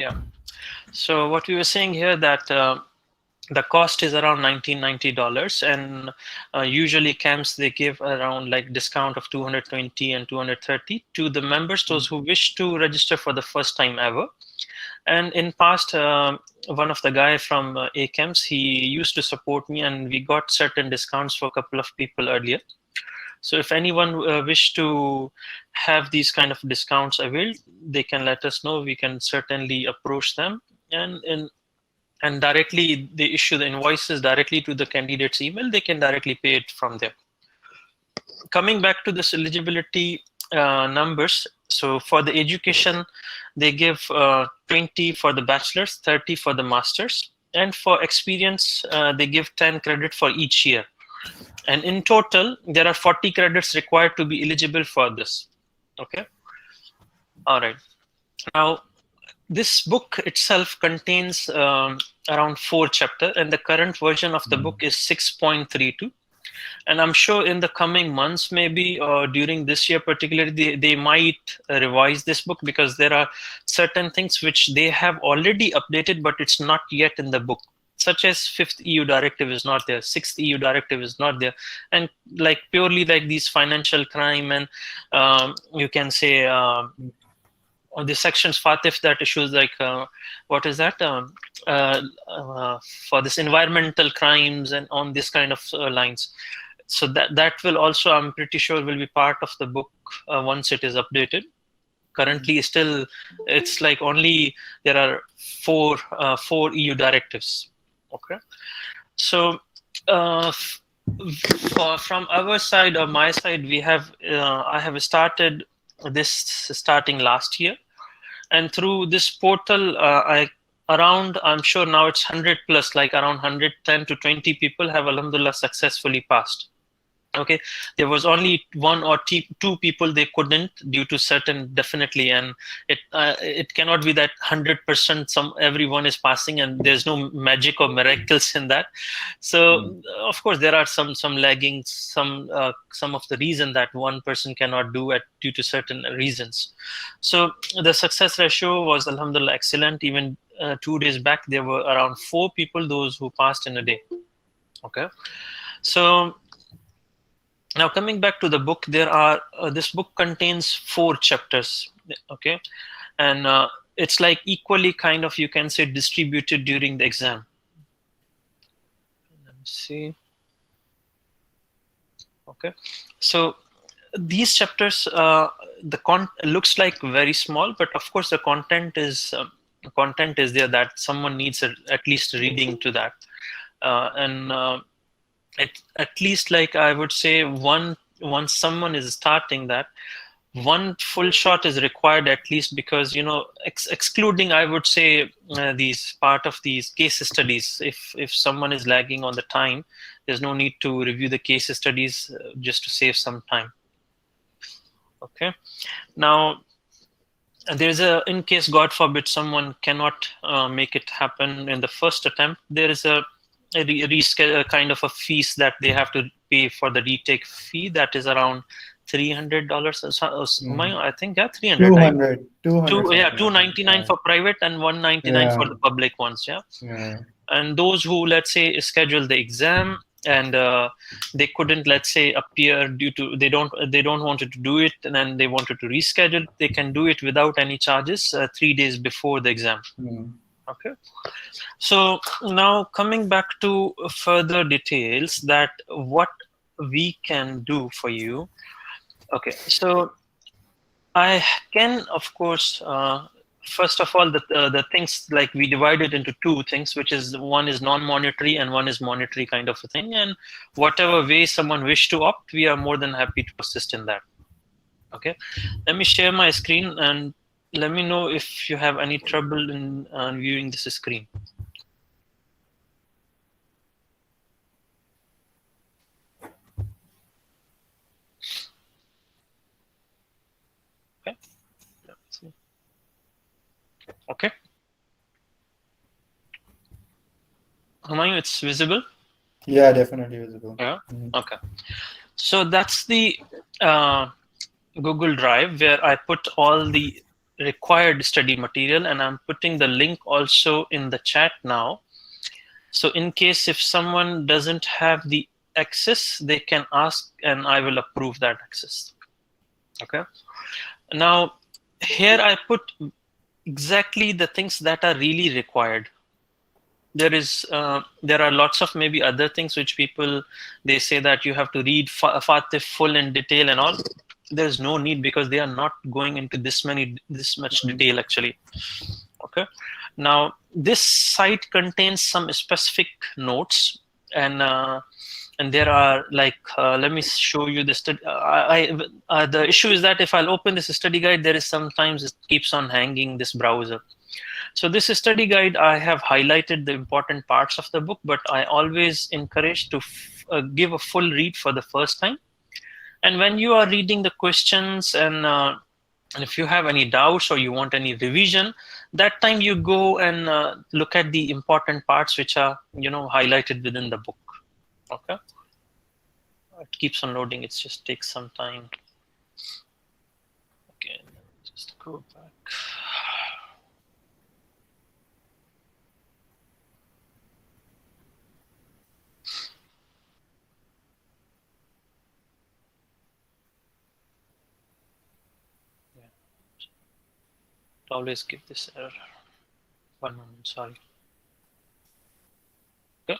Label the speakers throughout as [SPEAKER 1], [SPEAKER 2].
[SPEAKER 1] Yeah. So what we were saying here that the cost is around $1990, and usually camps they give around like discount of 220 and 230 to the members, those who wish to register for the first time ever. And in past, one of the guy from ACAMS, he used to support me, and we got certain discounts for a couple of people earlier. So if anyone wish to have these kind of discounts availed, they can let us know. We can certainly approach them, and directly they issue the invoices directly to the candidate's email. They can directly pay it from there. Coming back to this eligibility numbers, so for the education, they give 20 for the bachelor's, 30 for the master's, and for experience, they give 10 credit for each year. And in total, there are 40 credits required to be eligible for this. Okay. All right. Now, this book itself contains around 4 chapters, and the current version of the book is 6.32. And I'm sure in the coming months, maybe during this year particularly, they might revise this book, because there are certain things which they have already updated, but it's not yet in the book, such as 5th EU directive is not there, 6th EU directive is not there, and like purely like these financial crime and you can say the sections FATF that issues like what is that for this environmental crimes and on this kind of lines. So that will also, I'm pretty sure, will be part of the book once it is updated. Currently, still, it's like only there are four EU directives. Okay, so from our side or my side, we have I have started this starting last year, and through this portal, I'm sure now it's 100 plus, like around 110 to 20 people have alhamdulillah successfully passed. Okay, there was only 1 or 2 people they couldn't due to certain, definitely, and it cannot be that 100% everyone is passing, and there's no magic or miracles in that. So of course there are some lagging, some of the reason that one person cannot do it due to certain reasons. So the success ratio was alhamdulillah excellent. Even 2 days back there were around 4 people those who passed in a day. Okay, so now coming back to the book, there are this book contains 4 chapters. Okay, and it's like equally kind of, you can say, distributed during the exam. Let me see. Okay, so these chapters, looks like very small, but of course the content is there that someone needs at least reading to that, at least, like I would say, once someone is starting that, 1 full shot is required at least, because excluding, I would say, these part of these case studies. If someone is lagging on the time, there's no need to review the case studies just to save some time. Okay, now there's in case God forbid someone cannot make it happen in the first attempt, there is a kind of a fees that they have to pay for the retake fee, that is around $300. I think, yeah, 300. 200. Yeah, 299 for private and 199 for the public ones. Yeah. And those who, let's say, schedule the exam and they couldn't, let's say, appear due to they don't wanted to do it, and then they wanted to reschedule, they can do it without any charges 3 days before the exam. Okay, so now coming back to further details, that what we can do for you. Okay, so I can, of course, first of all, the things, like we divided into 2 things, which is, one is non-monetary and one is monetary kind of a thing, and whatever way someone wish to opt, we are more than happy to assist in that. Okay, let me share my screen and let me know if you have any trouble in viewing this screen. Okay. Okay. Humayun, it's visible?
[SPEAKER 2] Yeah, definitely visible.
[SPEAKER 1] Yeah. Okay. So that's the Google Drive where I put all the required study material, and I'm putting the link also in the chat now. So in case if someone doesn't have the access, they can ask and I will approve that access. Okay. Now here I put exactly the things that are really required. There are lots of maybe other things which people, they say that you have to read Fatih full in detail and all. There's no need, because they are not going into this much detail actually. Okay. Now this site contains some specific notes, and there are like let me show you the study. The issue is that if I'll open this study guide, there is sometimes it keeps on hanging this browser. So this study guide, I have highlighted the important parts of the book, but I always encourage to give a full read for the first time. And when you are reading the questions, and if you have any doubts or you want any revision, that time you go and look at the important parts which are, highlighted within the book. Okay. It keeps on loading. It just takes some time. Okay, just go back. Always give this error. One moment, sorry. Okay.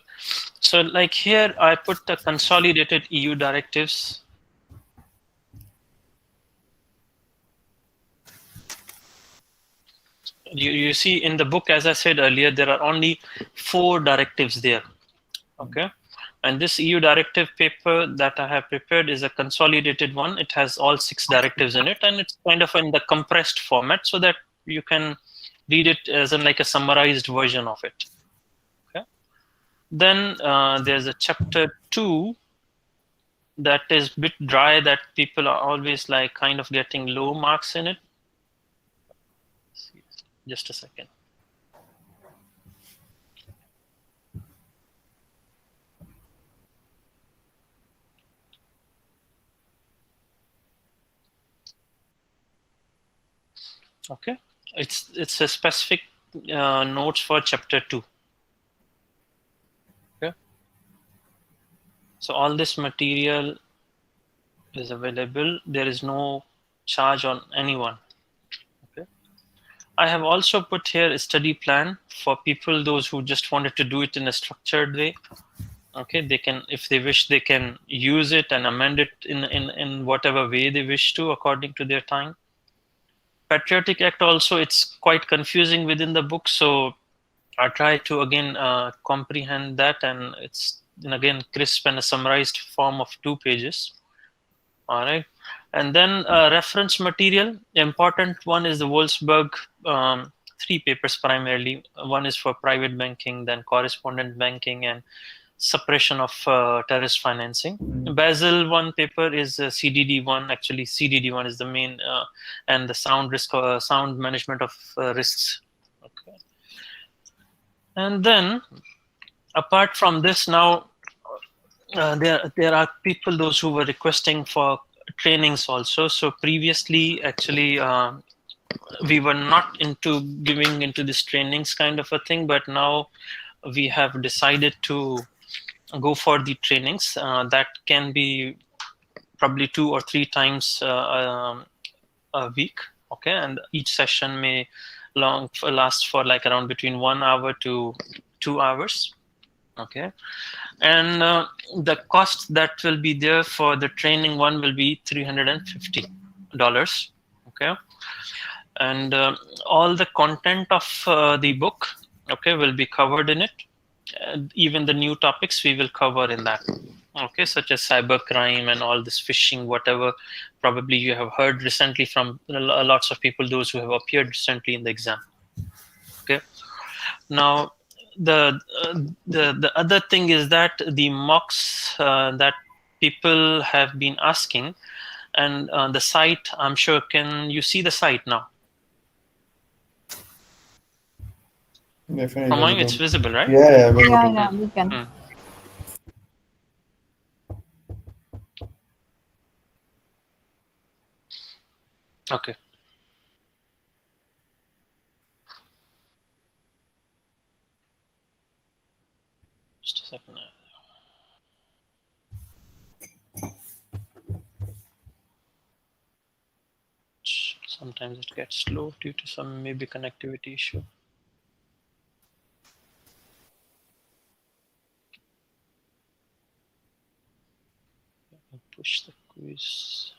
[SPEAKER 1] So like here, I put the consolidated EU directives. You see in the book, as I said earlier, there are only 4 directives there. Okay. And this EU directive paper that I have prepared is a consolidated one. It has all 6 directives in it, and it's kind of in the compressed format so that you can read it as in like a summarized version of it. Okay. Then there's a chapter 2 that is a bit dry, that people are always like kind of getting low marks in it. Just a second. Okay, it's a specific notes for chapter 2. Okay, so all this material is available. There is no charge on anyone. Okay, I have also put here a study plan for people, those who just wanted to do it in a structured way. Okay, they can, if they wish, they can use it and amend it in whatever way they wish to, according to their time. Patriotic Act also, it's quite confusing within the book, so I try to again comprehend that, and it's again crisp and a summarized form of 2 pages. All right, and then reference material. The important one is the Wolfsburg 3 papers primarily. One is for private banking, then correspondent banking, and suppression of terrorist financing. Basel 1 paper is CDD1. Actually, CDD1 is the main, and the sound management of risks. Okay. And then, apart from this, now there are people, those who were requesting for trainings also. So previously, actually, we were not into giving into this trainings kind of a thing, but now we have decided to go for the trainings. That can be probably 2 or 3 times a week. Okay, and each session may last for like around between 1 hour to 2 hours. Okay, and the cost that will be there for the training one will be $350. Okay, and all the content of the book, okay, will be covered in it. Even the new topics we will cover in that. Okay, such as cybercrime and all this phishing, whatever probably you have heard recently from lots of people, those who have appeared recently in the exam. Okay, now the other thing is that the mocks that people have been asking, and the site, I'm sure, can you see the site now?
[SPEAKER 2] Definitely
[SPEAKER 1] Amoy, it's
[SPEAKER 2] visible.
[SPEAKER 1] visible, right?
[SPEAKER 2] Yeah, visible.
[SPEAKER 3] Yeah, we can.
[SPEAKER 1] Okay. Just a second. Sometimes it gets slow due to some maybe connectivity issue. Push the quiz.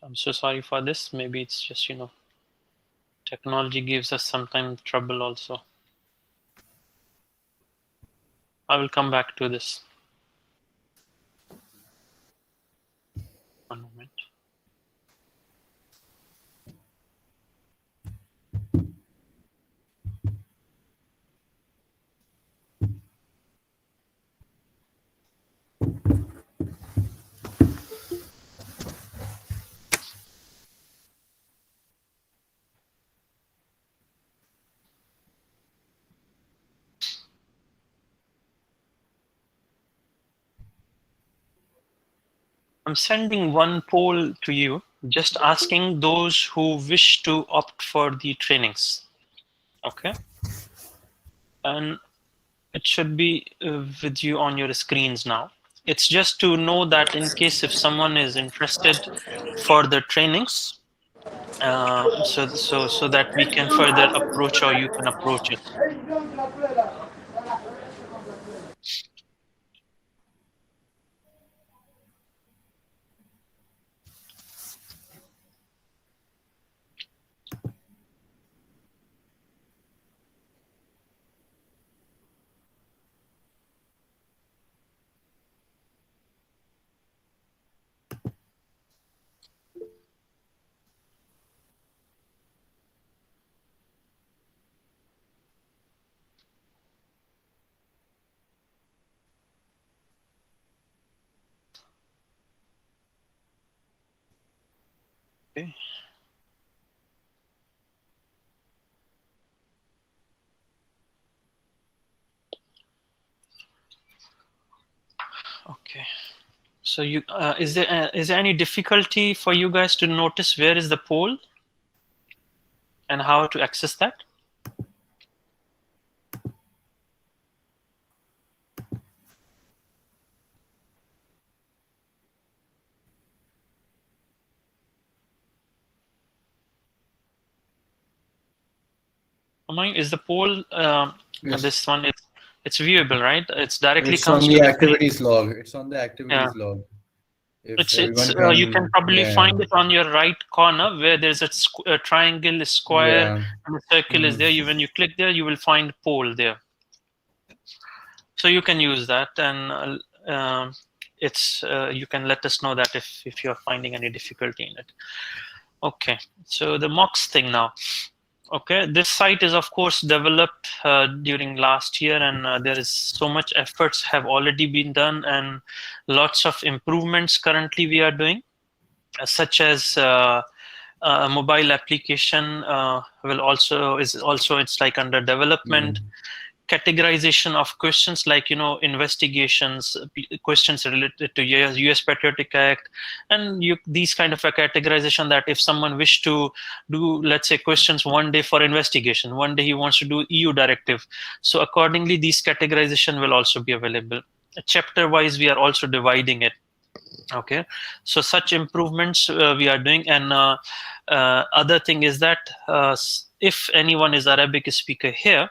[SPEAKER 1] I'm so sorry for this. Maybe it's just, technology gives us sometimes trouble also. I will come back to this. One moment. I'm sending one poll to you, just asking those who wish to opt for the trainings. Okay. And it should be with you on your screens now. It's just to know that in case if someone is interested for the trainings, so that we can further approach or you can approach it. Okay. Okay. So is there any difficulty for you guys to notice where is the poll and how to access that? Mine is the poll.
[SPEAKER 2] Yes.
[SPEAKER 1] This one is it's viewable, right? It's directly
[SPEAKER 2] It's on
[SPEAKER 1] comes to
[SPEAKER 2] the
[SPEAKER 1] the screen.
[SPEAKER 2] activities log. It's on the
[SPEAKER 1] Yeah.
[SPEAKER 2] activities log. If
[SPEAKER 1] It's
[SPEAKER 2] everyone
[SPEAKER 1] you can
[SPEAKER 2] can,
[SPEAKER 1] probably
[SPEAKER 2] yeah,
[SPEAKER 1] find it on your right corner where there's a triangle, a square,
[SPEAKER 2] yeah.
[SPEAKER 1] and a circle is there. When you click there, you will find poll there. So you can use that, and it's you can let us know that if you're finding any difficulty in it. Okay, so the mocks thing now. Okay, this site is of course developed during last year, and there is so much efforts have already been done, and lots of improvements currently we are doing, such as a mobile application is also it's like under development. Categorization of questions like investigations, questions related to US Patriotic Act, and these kind of a categorization that if someone wish to do, let's say, questions one day for investigation, one day he wants to do EU directive, so accordingly these categorization will also be available. Chapter wise we are also dividing it. Okay, so such improvements we are doing, and other thing is that if anyone is Arabic speaker here,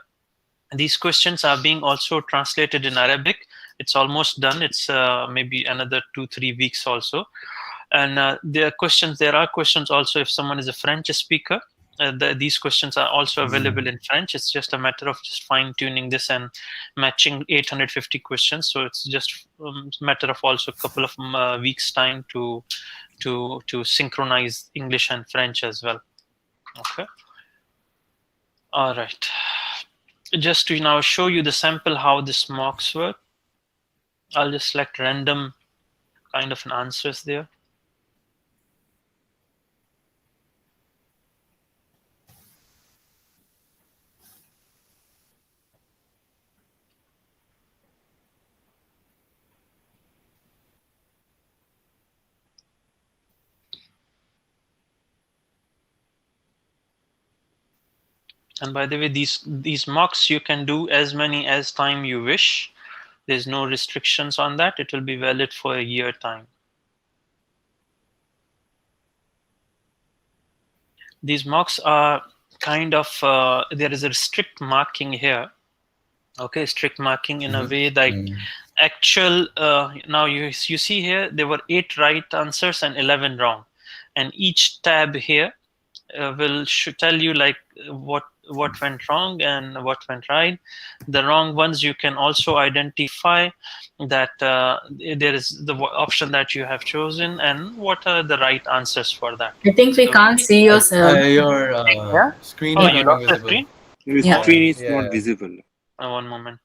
[SPEAKER 1] these questions are being also translated in Arabic. It's almost done. It's maybe another 2-3 weeks also. And there are questions also if someone is a French speaker. These questions are also available in French. It's just a matter of just fine tuning this and matching 850 questions. So it's just a matter of also a couple of weeks time to synchronize English and French as well. Okay. All right. Just to now show you the sample how this mocks work, I'll just select random kind of an answers there. And by the way, these mocks you can do as many as time you wish. There's no restrictions on that. It will be valid for a year time. These mocks are kind of there is a strict marking here. Okay, strict marking in a way like actual. Now you see here there were 8 right answers and 11 wrong, and each tab here should tell you like what went wrong and what went right. The wrong ones you can also identify that there is the option that you have chosen and what are the right answers for that.
[SPEAKER 3] I think we
[SPEAKER 1] So,
[SPEAKER 3] can't see yourself.
[SPEAKER 2] Your
[SPEAKER 1] yeah.
[SPEAKER 2] screen
[SPEAKER 1] Oh,
[SPEAKER 2] is
[SPEAKER 3] Yeah.
[SPEAKER 1] you
[SPEAKER 2] not
[SPEAKER 1] lost the
[SPEAKER 2] visible.
[SPEAKER 1] screen?
[SPEAKER 4] Your
[SPEAKER 3] Yeah.
[SPEAKER 4] screen is not
[SPEAKER 2] Yeah.
[SPEAKER 4] visible.
[SPEAKER 1] One moment.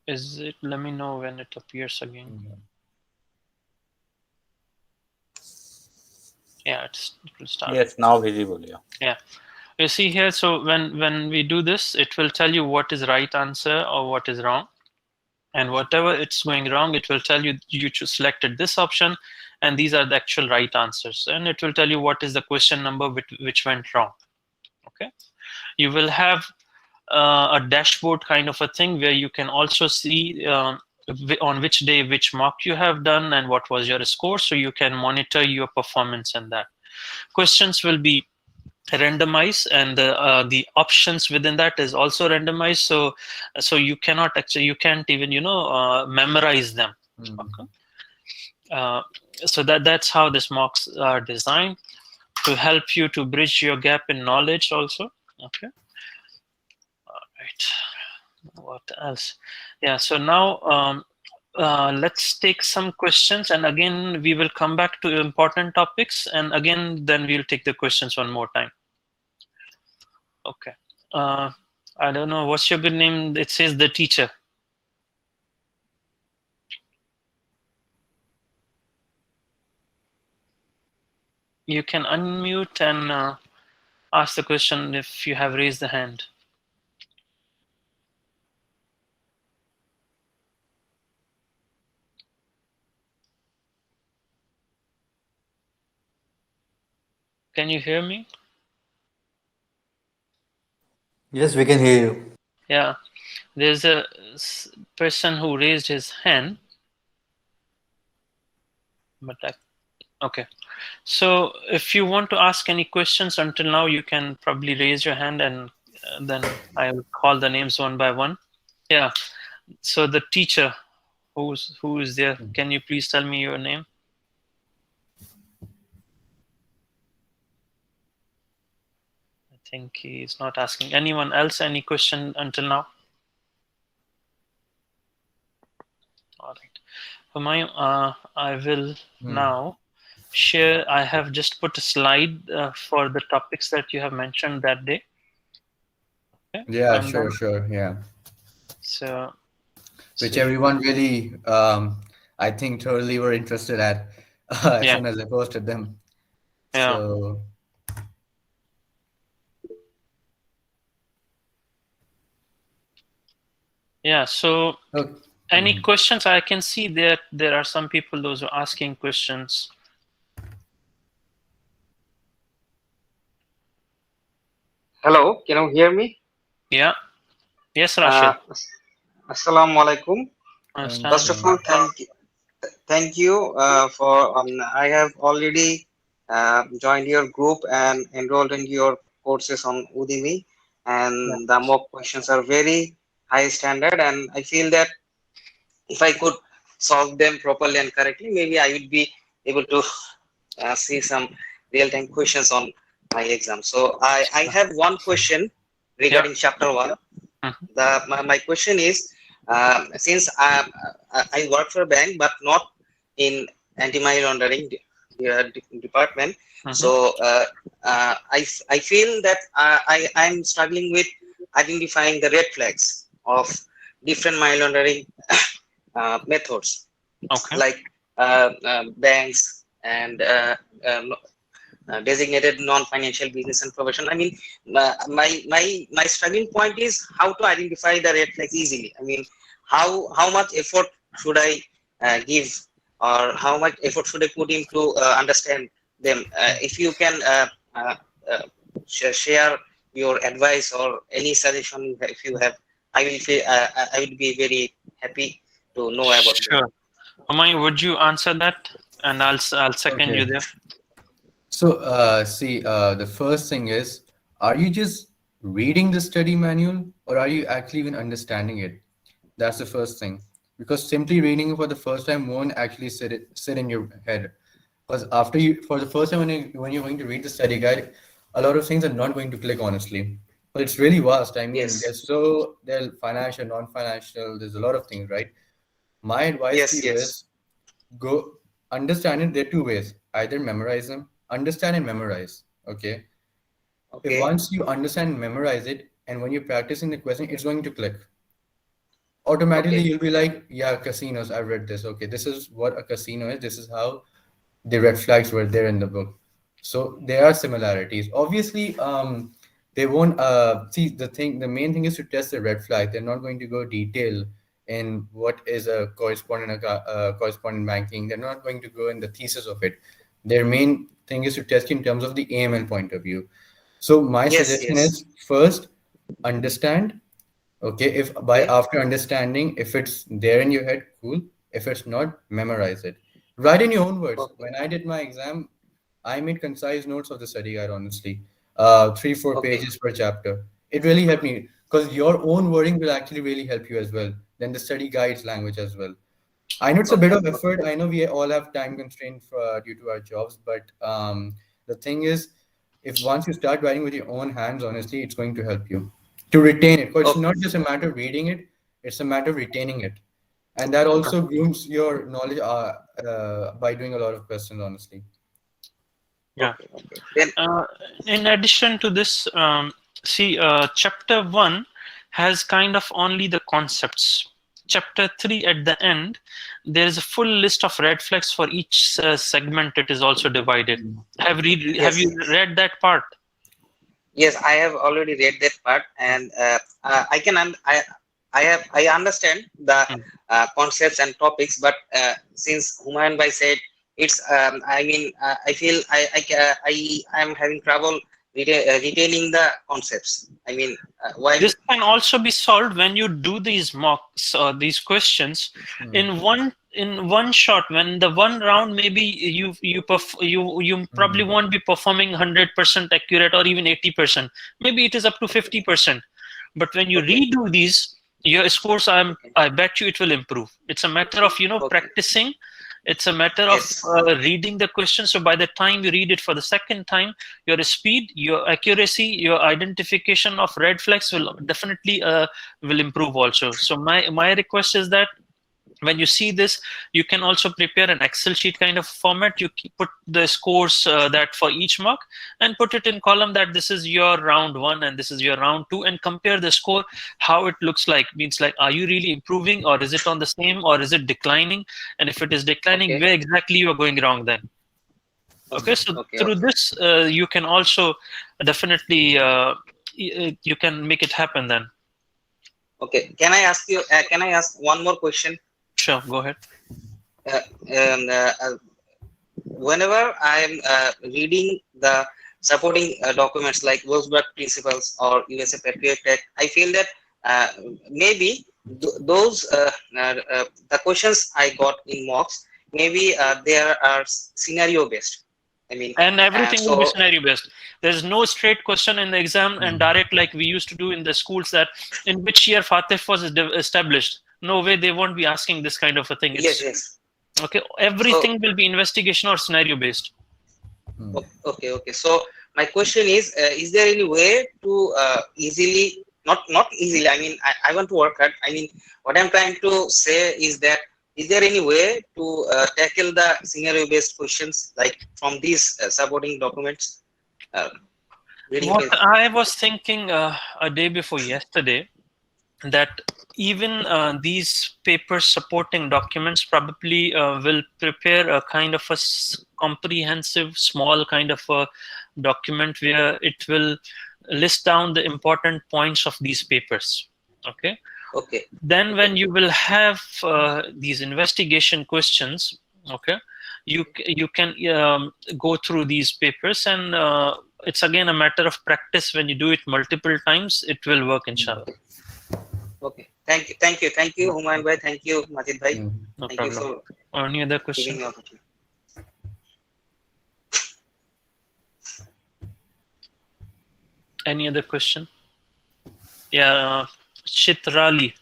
[SPEAKER 1] Is it? Let me know when it appears again. Yeah, it will start.
[SPEAKER 5] Yes, now visible. Yeah.
[SPEAKER 1] Yeah. You see here, so when we do this, it will tell you what is right answer or what is wrong. And whatever it's going wrong, it will tell you selected this option and these are the actual right answers. And it will tell you what is the question number which went wrong. Okay. You will have a dashboard kind of a thing where you can also see on which day which mock you have done and what was your score, so you can monitor your performance in that. Questions will be randomized and the options within that is also randomized, so you can't even memorize them. Okay. So that's how these mocks are designed, to help you to bridge your gap in knowledge also. Okay. All right. What else? Yeah, so now let's take some questions, and again we will come back to important topics, and again then we'll take the questions one more time. Okay. I don't know, what's your good name? It says the teacher. You can unmute and ask the question if you have raised the hand. Can you hear me?
[SPEAKER 5] Yes, we can hear you.
[SPEAKER 1] Yeah, there's a person who raised his hand, but okay. So if you want to ask any questions until now, you can probably raise your hand, and then I will call the names one by one. Yeah. So the teacher, who is there? Can you please tell me your name? I think he's not asking. Anyone else any question until now? All right. Humayun, I will now share. I have just put a slide for the topics that you have mentioned that day. Okay.
[SPEAKER 2] Yeah,
[SPEAKER 1] And
[SPEAKER 2] sure,
[SPEAKER 1] then,
[SPEAKER 2] sure, yeah.
[SPEAKER 1] So,
[SPEAKER 2] Which everyone really, I think, totally were interested at as
[SPEAKER 1] yeah.
[SPEAKER 2] soon as I posted them.
[SPEAKER 1] Yeah.
[SPEAKER 2] So,
[SPEAKER 1] Yeah. So, any questions? I can see that there are some people those are asking questions.
[SPEAKER 6] Hello, can you hear me?
[SPEAKER 1] Yeah. Yes, Rashid.
[SPEAKER 6] Assalamu alaikum. First of all, thank you for I have already joined your group and enrolled in your courses on Udemy, and the mock questions are very high standard, and I feel that if I could solve them properly and correctly, maybe I would be able to see some real-time questions on my exam. So I have one question regarding chapter 1. My question is, since I work for a bank but not in anti-money laundering department, so I feel that I'm struggling with identifying the red flags of different money laundering methods, like banks and designated non-financial business and profession. I mean, my struggling point is how to identify the red flags easily. I mean, how much effort should I give or how much effort should I put in to understand them? If you can uh, share your advice or any suggestion if you have, I will feel, I will be very happy to know about them.
[SPEAKER 1] Sure. Amay, would you answer that? And I'll second you
[SPEAKER 2] Okay.
[SPEAKER 1] there.
[SPEAKER 2] So, see, the first thing is, are you just reading the study manual or are you actually even understanding it? That's the first thing. Because simply reading it for the first time won't actually sit in your head. Because after you, for the first time when you're going to read the study guide, a lot of things are not going to click honestly. But it's really vast. I mean,
[SPEAKER 6] Yes,
[SPEAKER 2] there's financial, non-financial, there's a lot of things, right? My advice to
[SPEAKER 6] yes,
[SPEAKER 2] you
[SPEAKER 6] yes.
[SPEAKER 2] is go understand it. There are two ways: either memorize them, understand and memorize. Okay. If
[SPEAKER 6] Okay,
[SPEAKER 2] once you understand and memorize it, and when you're practicing the question, it's going to click. Automatically,
[SPEAKER 6] okay,
[SPEAKER 2] you'll be like, yeah, casinos, I've read this. Okay, this is what a casino is. This is how the red flags were there in the book. So there are similarities. Obviously, they won't see the main thing is to test the red flag. They're not going to go detail in what is a correspondent banking. They're not going to go in the thesis of it. Their main thing is to test in terms of the AML point of view. So my
[SPEAKER 6] yes,
[SPEAKER 2] suggestion
[SPEAKER 6] yes.
[SPEAKER 2] is first understand. Okay, if by
[SPEAKER 6] Okay,
[SPEAKER 2] after understanding, if it's there in your head, cool. If it's not, memorize it. Write in your own words.
[SPEAKER 6] okay,
[SPEAKER 2] When I did my exam, I made concise notes of the study guide, honestly. 3, 4
[SPEAKER 6] okay,
[SPEAKER 2] pages per chapter. It really helped me because your own wording will actually really help you as well. Then the study guide's language as well. I know it's a bit
[SPEAKER 6] okay,
[SPEAKER 2] of
[SPEAKER 6] okay,
[SPEAKER 2] effort. I know we all have time constraint due to our jobs, but the thing is, if once you start writing with your own hands, honestly, it's going to help you to retain it. Because it's
[SPEAKER 6] okay,
[SPEAKER 2] not just a matter of reading it; it's a matter of retaining it, and that also grooms your knowledge by doing a lot of questions, honestly.
[SPEAKER 1] Yeah.
[SPEAKER 6] okay, okay. Then,
[SPEAKER 1] In addition to this, see, chapter 1 has kind of only the concepts. Chapter 3 at the end, there is a full list of red flags for each segment. It is also divided. Have
[SPEAKER 6] yes,
[SPEAKER 1] you
[SPEAKER 6] yes.
[SPEAKER 1] read that part?
[SPEAKER 6] Yes, I have already read that part, and I can I understand the
[SPEAKER 1] Mm.
[SPEAKER 6] concepts and topics, but since Humayun Bhai said it's, I mean, I feel I am having trouble retaining the concepts. I mean, while
[SPEAKER 1] This can also be solved when you do these mocks or these questions
[SPEAKER 2] Hmm.
[SPEAKER 1] in one shot. When the one round, maybe you probably
[SPEAKER 2] Hmm.
[SPEAKER 1] won't be performing 100% accurate or even 80%. Maybe it is up to 50%. But when you
[SPEAKER 6] okay,
[SPEAKER 1] redo these, your scores,
[SPEAKER 6] okay,
[SPEAKER 1] I bet you it will improve. It's a matter of
[SPEAKER 6] okay,
[SPEAKER 1] practicing. It's a matter of
[SPEAKER 6] yes,
[SPEAKER 1] reading the question. So by the time you read it for the second time, your speed, your accuracy, your identification of red flags will definitely will improve also. So my request is that when you see this, you can also prepare an Excel sheet kind of format. You put the scores that for each mark and put it in column that this is your round 1 and this is your round 2, and compare the score, how it looks like. Means like, are you really improving, or is it on the same, or is it declining? And if it is declining,
[SPEAKER 6] okay,
[SPEAKER 1] where exactly you are going wrong then? Okay, so
[SPEAKER 6] okay,
[SPEAKER 1] through
[SPEAKER 6] okay,
[SPEAKER 1] this, you can also definitely you can make it happen then.
[SPEAKER 6] okay. Can I ask you? Can I ask one more question?
[SPEAKER 1] Sure, go ahead.
[SPEAKER 6] Uh, Whenever I'm reading the supporting documents like Wolfsburg Principles or USA Patriot Act, I feel that uh, maybe those the questions I got in mocks, maybe there are scenario based. I mean,
[SPEAKER 1] And everything will be
[SPEAKER 6] so
[SPEAKER 1] scenario based. There's no straight question in the exam and direct like we used to do in the schools, that in which year Fatih was established. No way, they won't be asking this kind of a thing.
[SPEAKER 6] yes,
[SPEAKER 1] It's
[SPEAKER 6] yes.
[SPEAKER 1] okay.
[SPEAKER 6] So
[SPEAKER 1] Everything will be investigation or scenario based.
[SPEAKER 2] Hmm.
[SPEAKER 6] okay, okay. So my question is there any way to easily, not easily, I mean, I want to work hard. I mean, what I'm trying to say is that, is there any way to tackle the scenario based questions like from these supporting documents? Uh, reading
[SPEAKER 1] What
[SPEAKER 6] page.
[SPEAKER 1] I was thinking a day before yesterday, that even these papers supporting documents probably will prepare a kind of a comprehensive small kind of a document where it will list down the important points of these papers. Okay,
[SPEAKER 6] Okay,
[SPEAKER 1] then
[SPEAKER 6] okay,
[SPEAKER 1] when you will have these investigation questions, Okay, you can go through these papers, and it's again a matter of practice. When you do it multiple times, it will work, inshallah.
[SPEAKER 6] Okay. Thank you, Humayun bhai. Thank you, Majid bhai.
[SPEAKER 2] Mm.
[SPEAKER 1] No
[SPEAKER 6] Thank you
[SPEAKER 1] problem.
[SPEAKER 6] for
[SPEAKER 1] Any other
[SPEAKER 6] giving
[SPEAKER 1] question?
[SPEAKER 6] me opportunity.
[SPEAKER 1] Any other question? Yeah, Chitrali.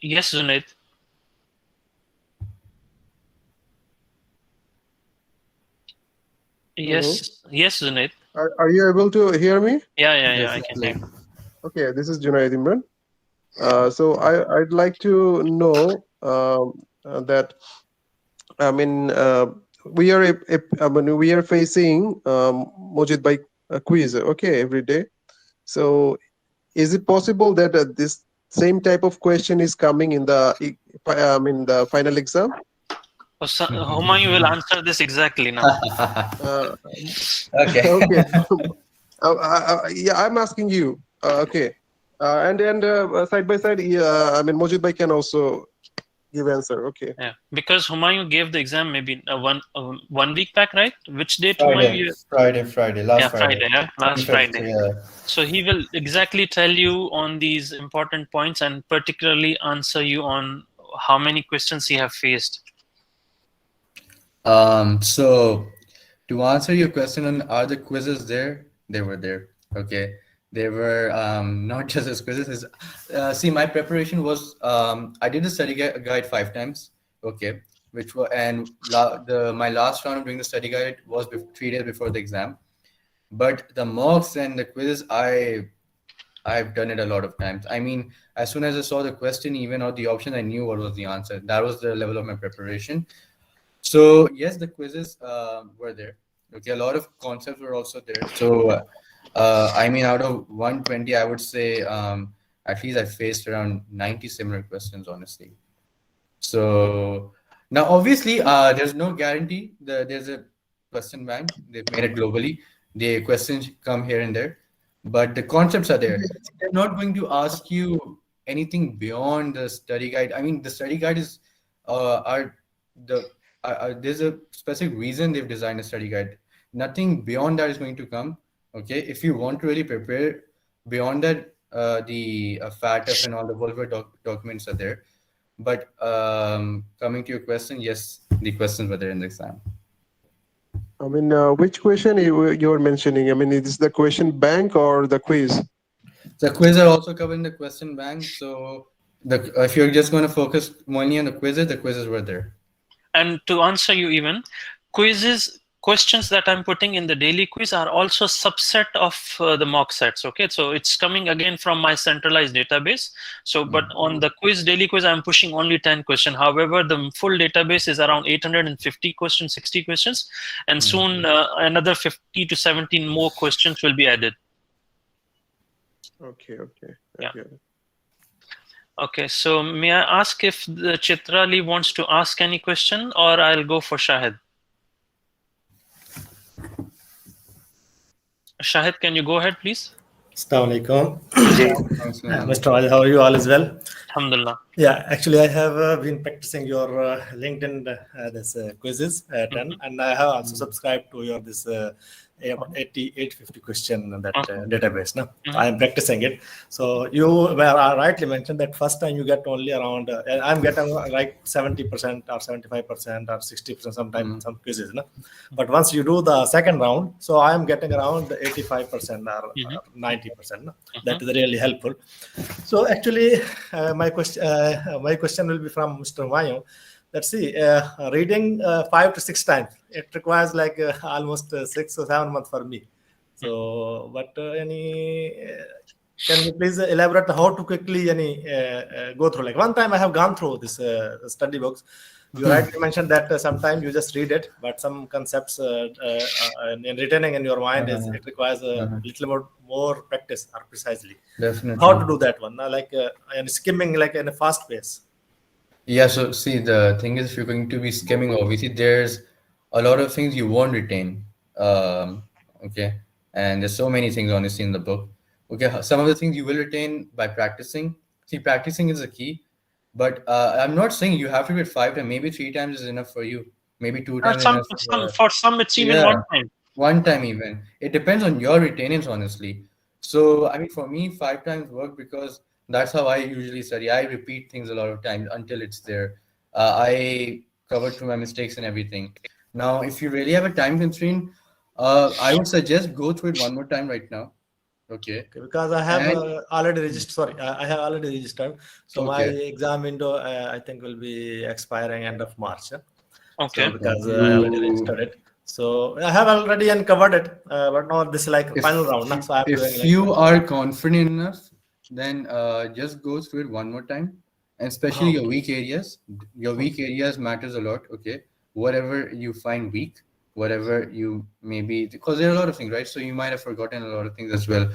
[SPEAKER 1] Yes, Junaid.
[SPEAKER 3] Hello.
[SPEAKER 1] Yes, Junaid.
[SPEAKER 3] Are you able to hear me?
[SPEAKER 1] Yeah,
[SPEAKER 2] Yes,
[SPEAKER 1] I
[SPEAKER 2] yes,
[SPEAKER 1] can hear.
[SPEAKER 2] please.
[SPEAKER 3] Okay, this is Junaid Imran. So I'd like to know that I mean we are I mean we are facing Mojid by a quiz, okay, every day. So is it possible that this same type of question is coming in the I mean the final exam?
[SPEAKER 1] Oh, so, Humayun will answer this exactly now.
[SPEAKER 3] Uh,
[SPEAKER 2] Okay.
[SPEAKER 3] okay. Yeah, I'm asking you. Okay. And side by side, yeah, I mean, Mojid Bhai can also give answer. Okay.
[SPEAKER 1] Yeah, because Humayun gave the exam maybe 1 week back, right? Which date, Humayun?
[SPEAKER 2] Friday, Friday, last
[SPEAKER 1] Yeah,
[SPEAKER 2] Friday.
[SPEAKER 1] Friday. Yeah, last
[SPEAKER 2] 25th,
[SPEAKER 1] Friday.
[SPEAKER 2] yeah.
[SPEAKER 1] So he will exactly tell you on these important points, and particularly answer you on how many questions he have faced.
[SPEAKER 2] So to answer your question on are the quizzes there, they were there. Okay. They were not just as quizzes. See, my preparation was I did the study guide 5 times. Okay, which were and my last round of doing the study guide was 3 days before the exam. But the mocks and the quizzes, I've done it a lot of times. I mean, as soon as I saw the question, even or the option, I knew what was the answer. That was the level of my preparation. So yes, the quizzes were there. Okay, a lot of concepts were also there. So I mean, out of 120, I would say at least I faced around 90 similar questions, honestly. So now, obviously, there's no guarantee. There's a question bank. They've made it globally. The questions come here and there, but the concepts are there. They're not going to ask you anything beyond the study guide. I mean, the study guide is are the there's a specific reason they've designed a study guide. Nothing beyond that is going to come. Okay, if you want to really prepare beyond that, the FATF and all the Volvo documents are there. But coming to your question, yes, the questions were there in the exam.
[SPEAKER 3] I mean, which question you're mentioning? I mean, is the question bank or the quiz?
[SPEAKER 2] The quiz are also covered in the question bank. So if you're just going to focus only on the quizzes were there.
[SPEAKER 1] And to answer you even, questions that I'm putting in the daily quiz are also subset of the mock sets. Okay, so it's coming again from my centralized database. So, but on the daily quiz, I'm pushing only 10 questions. However, the full database is around 850 questions, 60 questions, and soon another 50 to 17 more questions will be added.
[SPEAKER 3] Okay.
[SPEAKER 1] Yeah. Okay, so may I ask if the Chitrali wants to ask any question, or I'll go for Shahid? Shahid, can you go ahead, please?
[SPEAKER 4] Assalamu alaikum.
[SPEAKER 2] Thanks,
[SPEAKER 4] Mr. Wali, how are you? All is well?
[SPEAKER 1] Alhamdulillah.
[SPEAKER 4] Yeah, actually, I have been practicing your LinkedIn this quizzes at and I have also subscribed to your this 850 question that database. No, I am practicing it. So you rightly mentioned that first time you get only around. I'm getting like 70% or 75% or 60% sometimes some quizzes. No, but once you do the second round, so I am getting around 85% or 90%. No? That is really helpful. So actually, my question will be from Mr. Mayo. Let's see, reading 5 to 6 times, it requires like almost 6 or 7 months for me. So, but can you please elaborate how to quickly go through? Like one time I have gone through this study books. You rightly mentioned that sometimes you just read it, but some concepts in retaining in your mind it requires a little more practice or precisely.
[SPEAKER 2] Definitely.
[SPEAKER 4] How to do that one? Like and skimming like in a fast pace.
[SPEAKER 2] Yeah, so see, the thing is, if you're going to be skimming, obviously, there's a lot of things you won't retain. Okay, and there's so many things, honestly, in the book. Okay, some of the things you will retain by practicing. See, practicing is the key, but I'm not saying you have to do it 5 times. Maybe 3 times is enough for you. Maybe two
[SPEAKER 1] Or
[SPEAKER 2] times
[SPEAKER 1] some,
[SPEAKER 2] enough.
[SPEAKER 1] for some, it's even
[SPEAKER 2] Yeah,
[SPEAKER 1] one time.
[SPEAKER 2] one time even. It depends on your retainance, honestly. So, I mean, for me, 5 times work because that's how I usually study. I repeat things a lot of times until it's there. I cover through my mistakes and everything. Now, if you really have a time constraint, I would suggest go through it one more time right now. Okay.
[SPEAKER 4] Okay, because I have
[SPEAKER 2] And
[SPEAKER 4] already registered. Sorry, I have already registered. So my
[SPEAKER 2] okay.
[SPEAKER 4] exam window, I think, will be expiring end of March. So
[SPEAKER 1] Okay.
[SPEAKER 4] because I already
[SPEAKER 2] You
[SPEAKER 4] registered it, so I have already uncovered it. But now this is like final round,
[SPEAKER 2] if
[SPEAKER 4] na? So I'm doing
[SPEAKER 2] if
[SPEAKER 4] like
[SPEAKER 2] you are confident enough, then just go through it one more time, and especially your
[SPEAKER 4] okay.
[SPEAKER 2] weak areas. Your weak
[SPEAKER 4] Okay.
[SPEAKER 2] areas matters a lot. Okay, whatever you find weak, whatever you maybe, because there are a lot of things, right? So you might have forgotten a lot of things as well.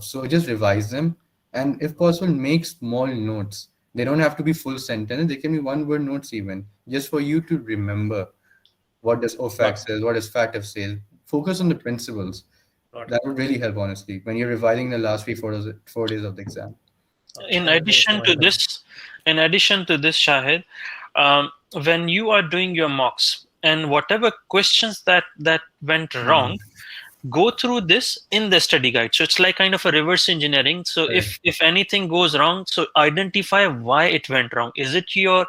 [SPEAKER 2] So just revise them, and if possible, make small notes. They don't have to be full sentence. They can be one word notes even, just for you to remember. What does OFAC
[SPEAKER 4] Got,
[SPEAKER 2] says? What does FATF says? Focus on the principles.
[SPEAKER 4] got it.
[SPEAKER 2] That would really help, honestly, when you're revising the last 4 days of the exam.
[SPEAKER 4] Okay.
[SPEAKER 1] In
[SPEAKER 4] Thank you so
[SPEAKER 1] addition
[SPEAKER 4] much.
[SPEAKER 1] to this, Shahid, when you are doing your mocks and whatever questions that went
[SPEAKER 2] Hmm.
[SPEAKER 1] wrong, go through this in the study guide. So it's like kind of a reverse engineering. So
[SPEAKER 2] Correct.
[SPEAKER 1] if anything goes wrong, so identify why it went wrong. Is it your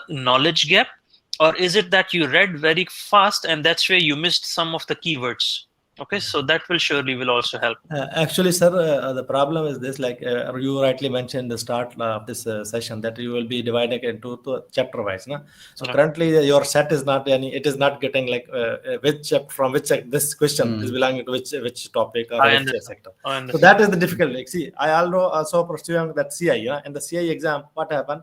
[SPEAKER 1] knowledge gap, or is it that you read very fast and that's where you missed some of the keywords? Okay, so that will also help.
[SPEAKER 4] Actually, sir, the problem is this, like you rightly mentioned the start of this session, that you will be dividing into chapter wise. No? So
[SPEAKER 1] Yeah,
[SPEAKER 4] currently your set is not any, it is not getting like which chapter, from which this question is
[SPEAKER 2] Hmm.
[SPEAKER 4] belonging to which topic or
[SPEAKER 1] I
[SPEAKER 4] which
[SPEAKER 1] understand.
[SPEAKER 4] sector.
[SPEAKER 1] I
[SPEAKER 4] So
[SPEAKER 1] understand.
[SPEAKER 4] that is the difficult. Like, see, I also pursuing that CI. Yeah? In the CI exam, what happened?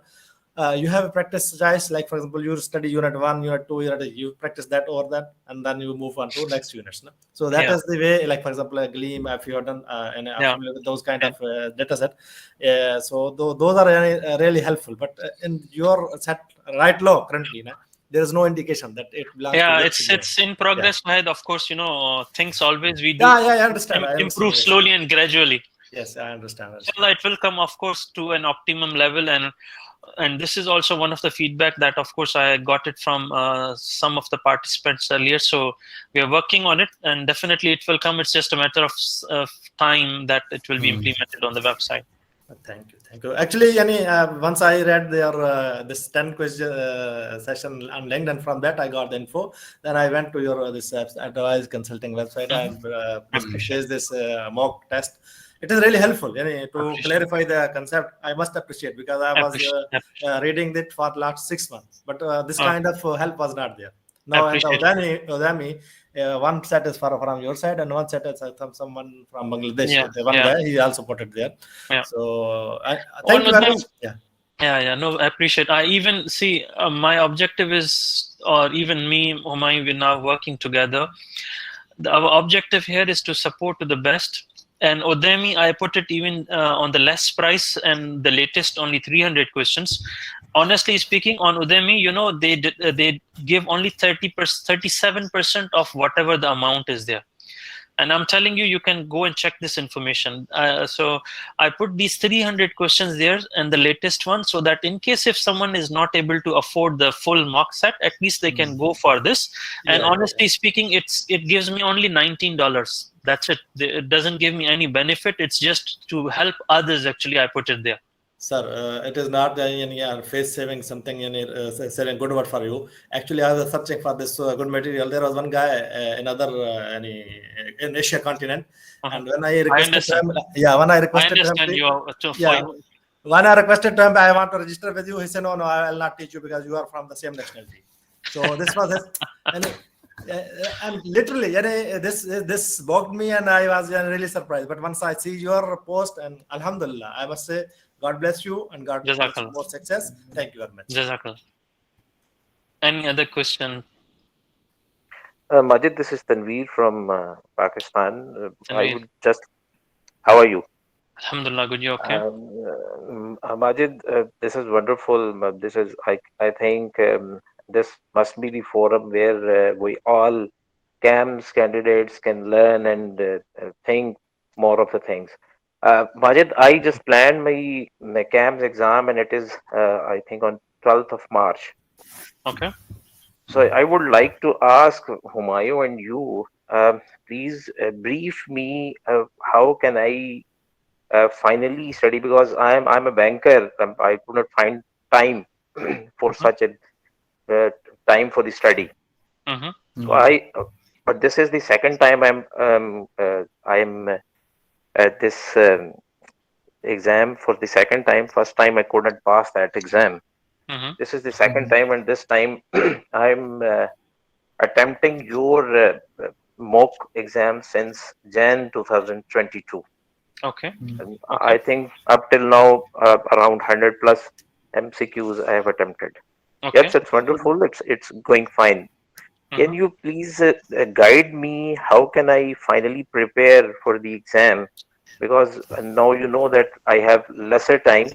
[SPEAKER 4] You have a practice choice, like for example, you study unit 1, unit 2, you practice that over that, and then you move on to next units. No? So that
[SPEAKER 1] Yeah,
[SPEAKER 4] is the way, like for example, a Gleam, if you have done and are
[SPEAKER 1] yeah,
[SPEAKER 4] familiar with those kind
[SPEAKER 1] yeah.
[SPEAKER 4] of data set. So those are really helpful, but in your set right now currently, there is no indication that it belongs to
[SPEAKER 1] Yeah,
[SPEAKER 4] which zone.
[SPEAKER 1] it's in
[SPEAKER 4] Yeah,
[SPEAKER 1] progress, Fahid. Of course, things always we do
[SPEAKER 4] yeah, I understand, I understand.
[SPEAKER 1] improve
[SPEAKER 4] Yes,
[SPEAKER 1] slowly and gradually.
[SPEAKER 4] yes, I understand.
[SPEAKER 1] Inshallah, it will come, of course, to an optimum level, and this is also one of the feedback that, of course, I got it from some of the participants earlier. So we are working on it, and definitely it will come. It's just a matter of time that it will be
[SPEAKER 2] Hmm.
[SPEAKER 1] implemented on the website.
[SPEAKER 4] Thank you, thank you. Actually, Yani, once I read their this 10 question session on LinkedIn, from that I got the info. Then I went to your this Advice Consulting website
[SPEAKER 1] Mhm.
[SPEAKER 4] and
[SPEAKER 2] Hmm.
[SPEAKER 4] purchased this mock test. It is really helpful, Yani, to
[SPEAKER 1] Appreciate,
[SPEAKER 4] clarify the concept. I must appreciate, because I was
[SPEAKER 1] appreciate,
[SPEAKER 4] reading it for last 6 months, but this
[SPEAKER 1] uh,
[SPEAKER 4] kind of help was not there. Now, and the
[SPEAKER 1] appreciate.
[SPEAKER 4] Udemy, one set is from your side, and one set is from someone from Bangladesh.
[SPEAKER 1] Yeah,
[SPEAKER 4] The one
[SPEAKER 1] yeah,
[SPEAKER 4] guy, he also put it there.
[SPEAKER 1] yeah.
[SPEAKER 4] So thank
[SPEAKER 1] On
[SPEAKER 4] you very
[SPEAKER 1] Udemy,
[SPEAKER 4] much. Yeah.
[SPEAKER 1] yeah, yeah. No, I appreciate. I even see my objective is, or even me, Humayun, we're now working together. Our objective here is to support to the best. And Udemy, I put it even on the less price and the latest only 300 questions. Honestly speaking, on Udemy, they give only 37% of whatever the amount is there. And I'm telling you, you can go and check this information. So I put these 300 questions there and the latest one, so that in case if someone is not able to afford the full mock set, at least they can go for this. And
[SPEAKER 4] Yeah, yeah, yeah.
[SPEAKER 1] honestly speaking, it gives me only $19. That's it. It doesn't give me any benefit. It's just to help others. Actually, I put it there.
[SPEAKER 4] Sir, it is not any face saving something, any selling good word for you. Actually, I was searching for this good material. There was one guy in other in Asia continent,
[SPEAKER 1] Uh-huh.
[SPEAKER 4] and when I
[SPEAKER 1] I
[SPEAKER 4] requested
[SPEAKER 1] understand.
[SPEAKER 4] him, yeah, when I
[SPEAKER 1] I
[SPEAKER 4] requested him,
[SPEAKER 1] understand you are
[SPEAKER 4] yeah, when I requested him, I want to register with you. He said, no, I will not teach you because you are from the same nationality. So this was his, and, and literally, this bugged me, and I was really surprised. But once I see your post, and Alhamdulillah, I must say, God bless you and God bless you
[SPEAKER 1] Jazakallah.
[SPEAKER 4] more success. Thank you very much.
[SPEAKER 1] Jazakallah. Any other question?
[SPEAKER 7] Majid, this is Tanveer from Pakistan. I
[SPEAKER 1] Tanveer?
[SPEAKER 7] would just, how are you?
[SPEAKER 1] Alhamdulillah, good. You okay?
[SPEAKER 7] Majid, this is wonderful. This is, I think, this must be the forum where we all CAMS candidates can learn and think more of the things. Majid, I just planned my ACAMS exam, and it is, I think, on 12th of March.
[SPEAKER 1] Okay.
[SPEAKER 7] So I would like to ask Humayun and you, please brief me. How can I finally study? Because I'm a banker. I could not find time for
[SPEAKER 1] Mm-hmm.
[SPEAKER 7] such a uh, time for the study.
[SPEAKER 1] Mm-hmm.
[SPEAKER 7] So
[SPEAKER 2] Mhm.
[SPEAKER 7] but this is the second time I'm at this exam for the second time. First time I couldn't pass that exam.
[SPEAKER 1] Mm-hmm.
[SPEAKER 7] This is the second
[SPEAKER 2] Mhm.
[SPEAKER 7] time, and this time I'm attempting your mock exam since Jan 2022.
[SPEAKER 1] Okay.
[SPEAKER 2] Mhm.
[SPEAKER 7] And
[SPEAKER 1] Okay.
[SPEAKER 7] I think up till now, around 100 plus MCQs I have attempted.
[SPEAKER 1] Okay.
[SPEAKER 7] Yes, it's wonderful. It's going fine. Can
[SPEAKER 1] Mm-hmm.
[SPEAKER 7] you please guide me? How can I finally prepare for the exam? Because now you know that I have lesser time,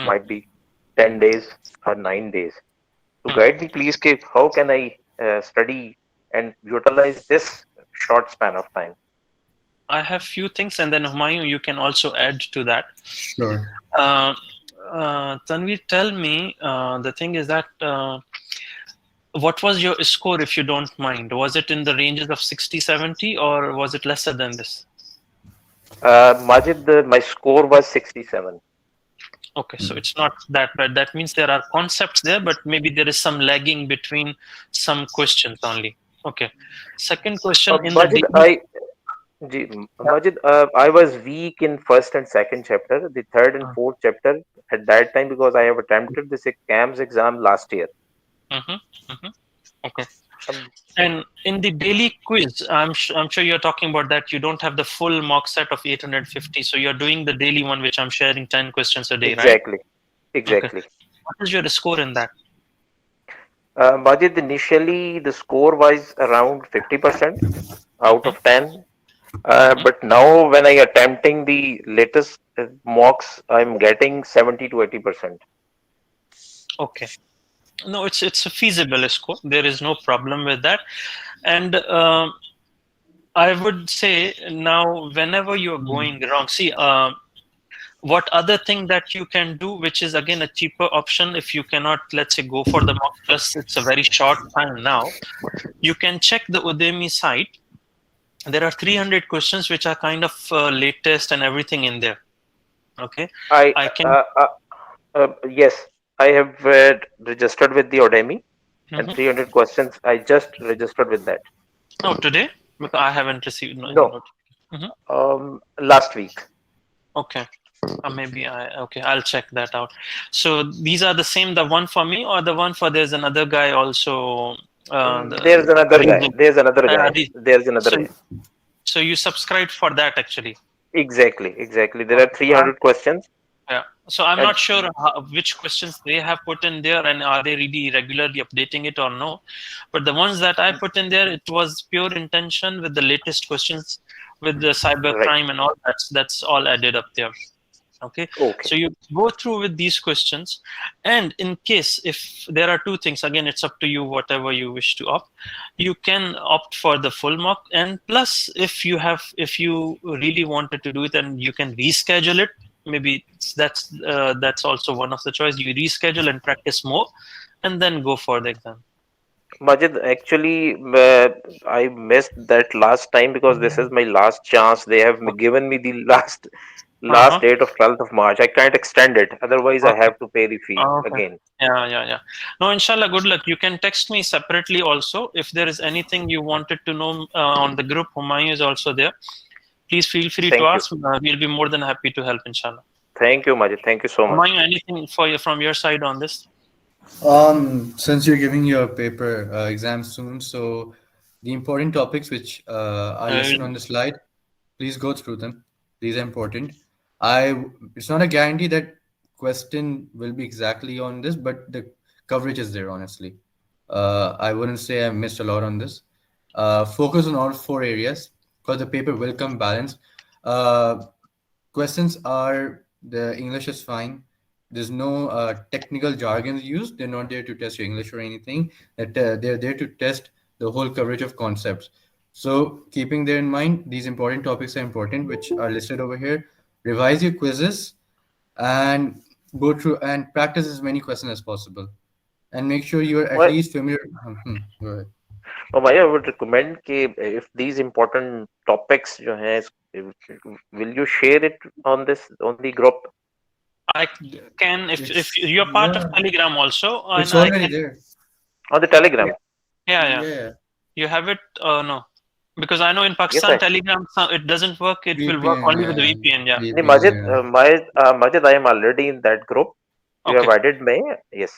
[SPEAKER 7] might be 10 days or 9 days. To
[SPEAKER 1] Mm-hmm.
[SPEAKER 7] guide me, please, Kev, how can I study and utilize this short span of time?
[SPEAKER 1] I have few things, and then Humayun, you can also add to that.
[SPEAKER 2] Sure.
[SPEAKER 1] Uh, Tanvir, tell me, the thing is that what was your score, if you don't mind? Was it in the ranges of 60, 70, or was it lesser than this?
[SPEAKER 7] Majid, my score was 67.
[SPEAKER 1] Okay, so it's not that bad. That means there are concepts there, but maybe there is some lagging between some questions only. Okay. Second question in the
[SPEAKER 7] Majid,
[SPEAKER 1] daily.
[SPEAKER 7] Majid, I was weak in first and second chapter. The third and fourth chapter at that time, because I have attempted this CAMS exam last year.
[SPEAKER 1] Mm-hmm, mm-hmm. Okay.
[SPEAKER 7] Um,
[SPEAKER 1] And in the daily quiz, I'm sure you're talking about that. You don't have the full mock set of 850, so you're doing the daily one, which I'm sharing 10 questions a day, right?
[SPEAKER 7] exactly,
[SPEAKER 1] Okay.
[SPEAKER 7] exactly.
[SPEAKER 1] What is your score in that?
[SPEAKER 7] Majid, initially the score was around 50% out
[SPEAKER 1] Mm-hmm,
[SPEAKER 7] of 10.
[SPEAKER 1] mm-hmm.
[SPEAKER 7] But now when I attempting the latest mocks, I'm getting 70 to 80%.
[SPEAKER 1] Okay. No, it's a feasible score. There is no problem with that. And I would say now, whenever you're going wrong, see, what other thing that you can do, which is again a cheaper option, if you cannot, let's say, go for the mock plus, it's a very short time now. You can check the Udemy site. There are 300 questions which are kind of latest and everything in there. Okay,
[SPEAKER 7] I
[SPEAKER 1] I can.
[SPEAKER 7] Yes, I have registered with the Udemy, and
[SPEAKER 1] Mhm.
[SPEAKER 7] 300 questions. I just registered with that.
[SPEAKER 1] Oh, today? Because I haven't received any
[SPEAKER 7] No,
[SPEAKER 1] note. Mhm.
[SPEAKER 7] last week.
[SPEAKER 1] Okay. Maybe okay, I'll check that out. So these are the same, the one for me or the one for there's another guy also.
[SPEAKER 7] There's another guy.
[SPEAKER 1] Reason.
[SPEAKER 7] There's another guy.
[SPEAKER 1] Re-
[SPEAKER 7] There's another
[SPEAKER 1] so
[SPEAKER 7] guy.
[SPEAKER 1] so you subscribed for that actually.
[SPEAKER 7] Exactly, exactly. There are
[SPEAKER 1] Okay.
[SPEAKER 7] 300 questions,
[SPEAKER 1] Yeah. So I'm
[SPEAKER 7] and
[SPEAKER 1] not sure which questions they have put in there and are they really regularly updating it or no. But the ones that I put in there, it was pure intention with the latest questions with the cyber
[SPEAKER 7] right.
[SPEAKER 1] crime and all. That's all added up there. Okay,
[SPEAKER 7] Okay.
[SPEAKER 1] so you go through with these questions, and in case if there are two things, again it's up to you, whatever you wish to opt. You can opt for the full mock, and plus if you really wanted to do it, and you can reschedule it. Maybe that's also one of the choice. You reschedule and practice more, and then go for the exam.
[SPEAKER 7] Majid, actually, I missed that last time because this is my last chance. They have given me the last
[SPEAKER 1] Uh-huh.
[SPEAKER 7] date of 12th of March. I can't extend it. Otherwise, I
[SPEAKER 1] Okay.
[SPEAKER 7] have to pay the fee
[SPEAKER 1] Okay.
[SPEAKER 7] again.
[SPEAKER 1] Yeah. No, inshallah, good luck. You can text me separately also. If there is anything you wanted to know on the group, Humayun is also there. Please feel free to
[SPEAKER 7] Thank you.
[SPEAKER 1] ask. We'll be more than happy to help, inshallah.
[SPEAKER 7] Thank you, Majid. Thank you so much.
[SPEAKER 1] Humayun, anything for you from your side on this?
[SPEAKER 2] Since you're giving your paper exam soon, so the important topics which are
[SPEAKER 1] Uh,
[SPEAKER 2] listed on the slide, please go through them. These are important. It's not a guarantee that question will be exactly on this, but the coverage is there, honestly. I wouldn't say I missed a lot on this. Focus on all four areas because the paper will come balanced. Uh, Questions are the English is fine. There's no technical jargons used. They're not there to test your English or anything. They're there to test the whole coverage of concepts. So keeping that in mind, these important topics are important, which are listed over here. Revise your quizzes and go through and practice as many questions as possible. And make sure you are at
[SPEAKER 7] Well,
[SPEAKER 2] least familiar. Go ahead.
[SPEAKER 7] Maya, I would recommend कि if these important topics जो हैं, will you share it on the group?
[SPEAKER 1] I can, if
[SPEAKER 2] It's
[SPEAKER 1] you're part of
[SPEAKER 2] yeah,
[SPEAKER 1] Telegram also, and
[SPEAKER 2] it's
[SPEAKER 1] I
[SPEAKER 2] already
[SPEAKER 1] can.
[SPEAKER 2] there.
[SPEAKER 7] On the Telegram?
[SPEAKER 1] Yeah.
[SPEAKER 2] Yeah,
[SPEAKER 1] You have it? No, because I know in
[SPEAKER 7] Yes,
[SPEAKER 1] Pakistan
[SPEAKER 7] I.
[SPEAKER 1] Telegram it doesn't work. It will work
[SPEAKER 2] VPN,
[SPEAKER 1] only with the
[SPEAKER 2] yeah,
[SPEAKER 1] VPN. Yeah.
[SPEAKER 7] The
[SPEAKER 2] VPN,
[SPEAKER 7] Majid,
[SPEAKER 2] yeah.
[SPEAKER 7] Majid, I am already in that group. You have
[SPEAKER 1] Okay.
[SPEAKER 7] added me? Yes.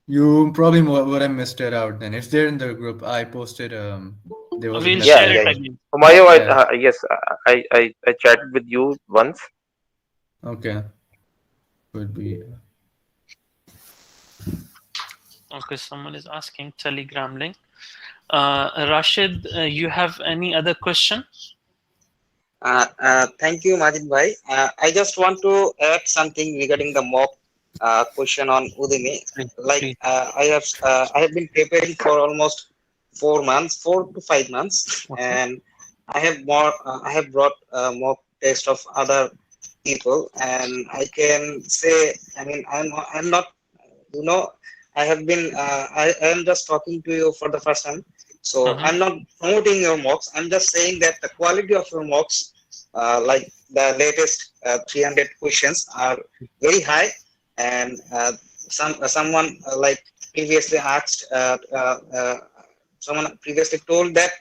[SPEAKER 2] You probably would have missed it out then. It's there in the group. I posted there was a
[SPEAKER 1] We'll
[SPEAKER 7] Yeah,
[SPEAKER 1] share
[SPEAKER 2] message
[SPEAKER 1] it
[SPEAKER 7] yeah.
[SPEAKER 2] about
[SPEAKER 1] again.
[SPEAKER 7] Humayun,
[SPEAKER 2] yeah.
[SPEAKER 7] yes, I chatted with you once.
[SPEAKER 2] Okay. Could be.
[SPEAKER 1] Okay, someone is asking Telegram link. Rashid, you have any other question?
[SPEAKER 6] Thank you, Majid bhai. I just want to add something regarding the mock question on Udemy. Like
[SPEAKER 1] Please.
[SPEAKER 6] I have been preparing for almost 4 months, 4 to 5 months,
[SPEAKER 1] Okay.
[SPEAKER 6] and I have brought mock test of other people, and I can say, I mean, I'm not, you know, I have been, I am just talking to you for the first time. So
[SPEAKER 1] Mm-hmm.
[SPEAKER 6] I'm not promoting your mocks. I'm just saying that the quality of your mocks, like the latest 300 questions, are very high. And someone like previously asked, someone previously told that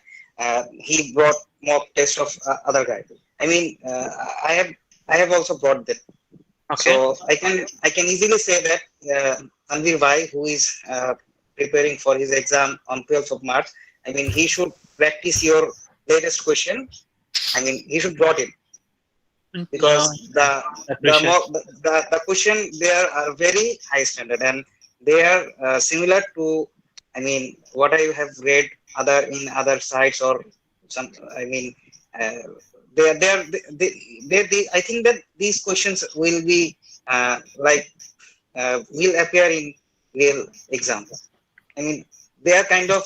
[SPEAKER 6] he brought mock test of other guy. I mean, I have also brought that.
[SPEAKER 1] Okay.
[SPEAKER 6] So I can easily say that Tanvir Bhai, who is preparing for his exam on 12th of March, I mean, he should practice your latest question. I mean, he should brought it, because
[SPEAKER 1] Appreciate.
[SPEAKER 6] the question there are very high standard, and they are similar to, I mean, what I have read other in other sites or some, I mean, uh, they are they I think that these questions will be will appear in real exam. I mean, they are kind of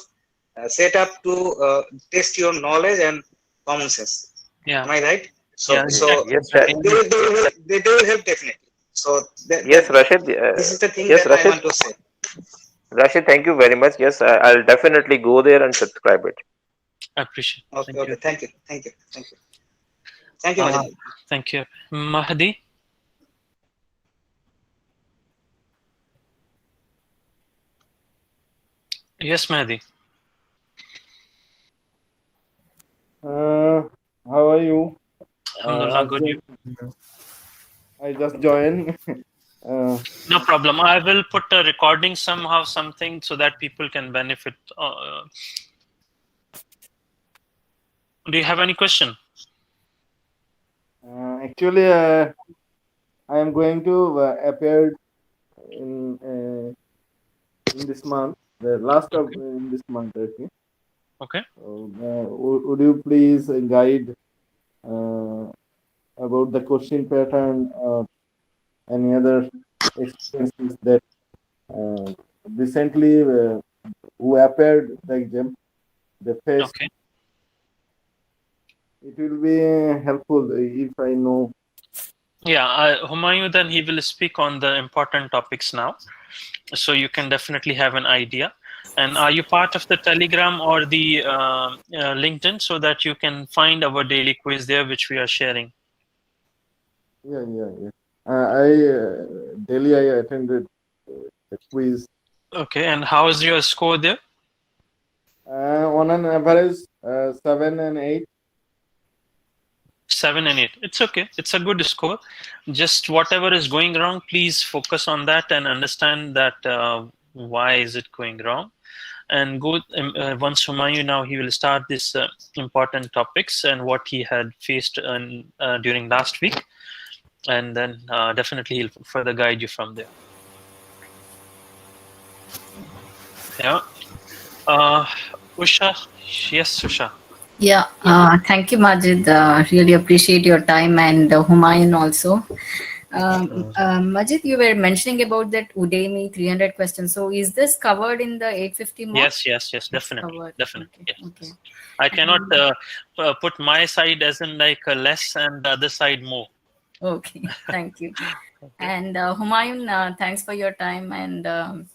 [SPEAKER 6] set up to test your knowledge and common sense.
[SPEAKER 1] Yeah.
[SPEAKER 6] Am I right?
[SPEAKER 1] Yeah.
[SPEAKER 6] So
[SPEAKER 7] Yes,
[SPEAKER 6] they will help definitely. So
[SPEAKER 7] yes, Rashid.
[SPEAKER 6] this is the thing
[SPEAKER 7] Yes,
[SPEAKER 6] that I
[SPEAKER 7] Rashid.
[SPEAKER 6] want to say.
[SPEAKER 7] Rashid, thank you very much. Yes, I'll definitely go there and subscribe it.
[SPEAKER 1] Appreciate.
[SPEAKER 6] Okay,
[SPEAKER 1] Thank you.
[SPEAKER 6] okay. Thank you, Majid.
[SPEAKER 1] Thank you. Mahdi. Yes, Mahdi.
[SPEAKER 8] How are you?
[SPEAKER 1] Alhamdulillah, good. You?
[SPEAKER 8] I just joined.
[SPEAKER 1] No problem. I will put a recording somehow, something, so that people can benefit. Do you have any question?
[SPEAKER 8] Actually, I am going to appear in this month, the last of in this month. Okay.
[SPEAKER 1] Okay.
[SPEAKER 8] Would you please guide about the question pattern or any other experiences that recently who appeared the exam, the face?
[SPEAKER 1] Okay.
[SPEAKER 8] It will be helpful if I know.
[SPEAKER 1] Yeah, Humayun, then he will speak on the important topics now, so you can definitely have an idea. And are you part of the Telegram or the LinkedIn, so that you can find our daily quiz there, which we are sharing?
[SPEAKER 8] Yeah. Daily I attended the quiz.
[SPEAKER 1] Okay, and how is your score there?
[SPEAKER 8] On an average, 7 and 8.
[SPEAKER 1] 7 and 8. It's okay. It's a good score. Just whatever is going wrong, please focus on that and understand that why is it going wrong. And go once Humayun, now he will start this important topics and what he had faced during last week, and then definitely he'll further guide you from there. Yeah. Usha. Yes, Usha.
[SPEAKER 9] Yeah, thank you, Majid. Really appreciate your time, and Humayun also. Majid, you were mentioning about that Udemy 300 questions. So is this covered in the 850 mock?
[SPEAKER 1] Yes,
[SPEAKER 9] It's
[SPEAKER 1] definitely,
[SPEAKER 9] covered.
[SPEAKER 1] definitely.
[SPEAKER 9] Okay.
[SPEAKER 1] Yes.
[SPEAKER 9] Okay.
[SPEAKER 1] I cannot
[SPEAKER 9] And,
[SPEAKER 1] put my side as in like less and the other side more.
[SPEAKER 9] okay. Thank you.
[SPEAKER 1] Okay.
[SPEAKER 9] And Humayun, thanks for your time. And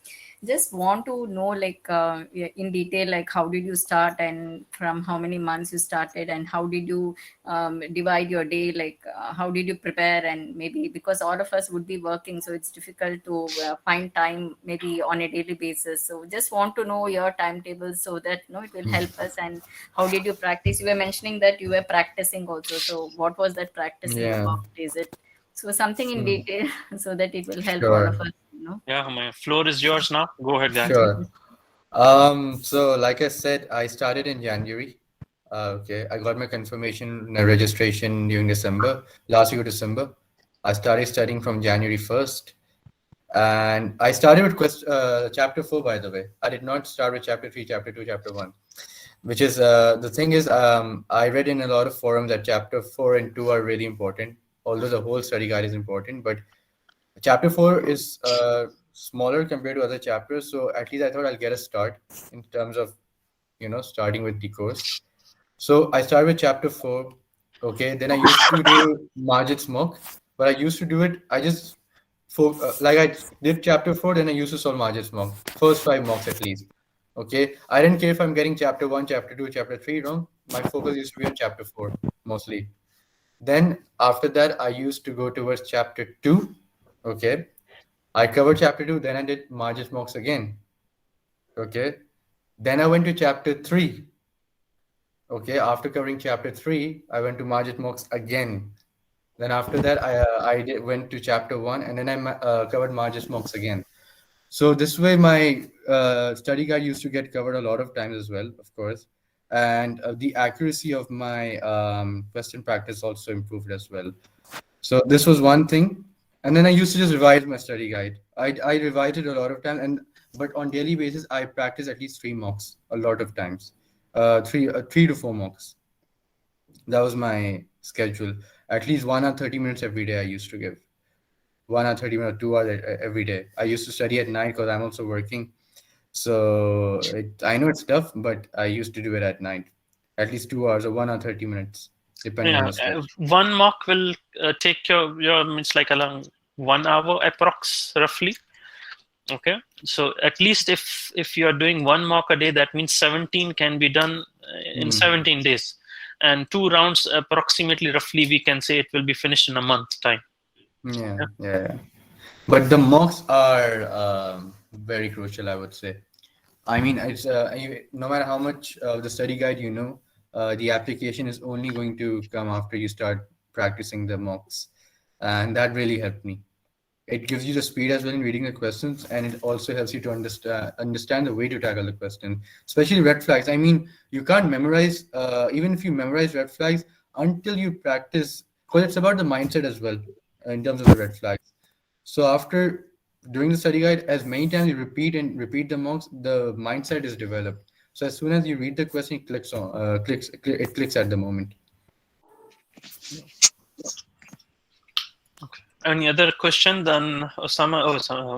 [SPEAKER 9] just want to know, like, in detail, like, how did you start and from how many months you started, and how did you divide your day? Like, how did you prepare? And maybe because all of us would be working, so it's difficult to find time maybe on a daily basis. So just want to know your timetable so that it will help us. And how did you practice? You were mentioning that you were practicing also. So what was that practicing
[SPEAKER 2] Yeah.
[SPEAKER 9] about? Is it so something in detail so that it will help all of
[SPEAKER 2] Sure.
[SPEAKER 9] us.
[SPEAKER 1] Yeah, my floor is yours now. Go ahead, guys.
[SPEAKER 2] Sure. So like I said, I started in January. Okay, I got my confirmation registration during December, last week of December. I started studying from January 1st, and I started with chapter 4, by the way. I did not start with chapter 3, chapter 2, chapter 1, which is the thing is, I read in a lot of forums that chapter 4 and 2 are really important, although the whole study guide is important, but chapter 4 is smaller compared to other chapters, so at least I thought I'll get a start in terms of starting with the course. So I started with chapter 4. Okay, then I used to do Majid's mock, but I used to do it. I just like I did chapter 4, then I used to solve Majid's mock, first 5 mocks at least. Okay, I didn't care if I'm getting chapter 1, chapter 2, chapter 3 wrong. My focus used to be on chapter 4 mostly. Then after that, I used to go towards chapter 2. Okay, I covered chapter 2, then I did Majid's mocks again. Okay, then I went to chapter 3. Okay, after covering chapter 3, I went to Majid mocks again. Then after that, went to chapter 1, and then I covered Majid mocks again. So this way, my study guide used to get covered a lot of times as well, of course, and the accuracy of my question practice also improved as well. So this was one thing, and then I used to just revise my study guide. I revised it a lot of times, but on daily basis, I practice at least 3 mocks a lot of times, 3 to 4 mocks. That was my schedule. At least 1 hour 30 minutes every day. I used to give 1 hour 30 minutes, 2 hours every day. I used to study at night because I'm also working. So I know it's tough, but I used to do it at night, at least 2 hours or 1 hour 30 minutes, depending on
[SPEAKER 1] Yeah,
[SPEAKER 2] the schedule.
[SPEAKER 1] one mock will take your means like around 1 hour approx roughly. Okay, so at least if you are doing one mock a day, that means 17 can be done in 17 days, and 2 rounds approximately roughly we can say it will be finished in a month time.
[SPEAKER 2] Yeah. But the mocks are very crucial, I would say. I mean, it's no matter how much the study guide the application is only going to come after you start practicing the mocks, and that really helped me. It gives you the speed as well in reading the questions, and it also helps you to understand the way to tackle the question, especially red flags. I mean, you can't memorize even if you memorize red flags until you practice, because it's about the mindset as well in terms of the red flags. So after doing the study guide, as many times you repeat the mocks, the mindset is developed. So as soon as you read the question, it clicks at the moment.
[SPEAKER 1] Any other question? Then Osama,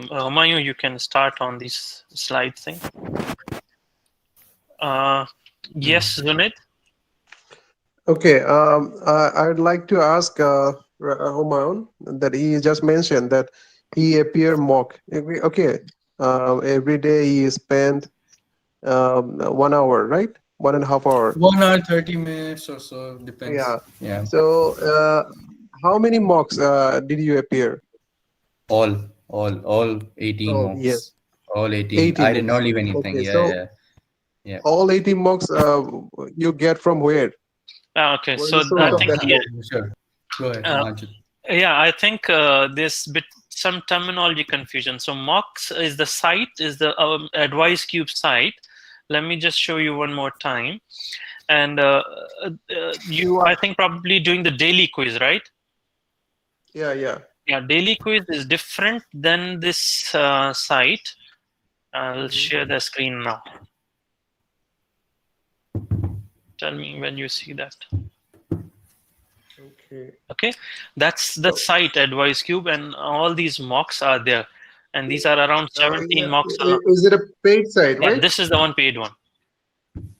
[SPEAKER 1] Humayun, you can start on this slide thing. Yes, Zunid.
[SPEAKER 3] Okay, I'd like to ask Humayun that he just mentioned that he appear mock. Okay, every day he spent 1 hour, right? 1.5 hour.
[SPEAKER 2] 1 hour 30 minutes or so, depends.
[SPEAKER 3] Yeah.
[SPEAKER 2] Yeah.
[SPEAKER 3] So, how many mocks did you appear?
[SPEAKER 2] All 18
[SPEAKER 3] Oh, yes,
[SPEAKER 2] mocks. All 18.
[SPEAKER 3] 80
[SPEAKER 2] I did
[SPEAKER 3] mocks.
[SPEAKER 2] not leave anything.
[SPEAKER 3] Okay,
[SPEAKER 2] Yeah,
[SPEAKER 3] so
[SPEAKER 2] yeah, yeah.
[SPEAKER 3] all 80 mocks you get from where?
[SPEAKER 1] Okay,
[SPEAKER 3] What is
[SPEAKER 1] so
[SPEAKER 3] the source
[SPEAKER 1] I
[SPEAKER 3] of
[SPEAKER 1] think
[SPEAKER 3] that mock?
[SPEAKER 2] Sure. Go ahead,
[SPEAKER 1] uh,
[SPEAKER 2] Manchit.
[SPEAKER 1] yeah, I think there's some terminology confusion. So mocks is the site, is the AdviseCube site. Let me just show you one more time. And you, I think, probably doing the daily quiz, right?
[SPEAKER 3] Yeah, yeah.
[SPEAKER 1] Yeah, daily quiz is different than this site. I'll share the screen now. Tell me when you see that.
[SPEAKER 3] Okay.
[SPEAKER 1] Okay, that's the site AdviceCube, and all these mocks are there, and these are around 17 mocks.
[SPEAKER 3] Is it a paid site,
[SPEAKER 1] Yeah,
[SPEAKER 3] right?
[SPEAKER 1] this is the one paid one.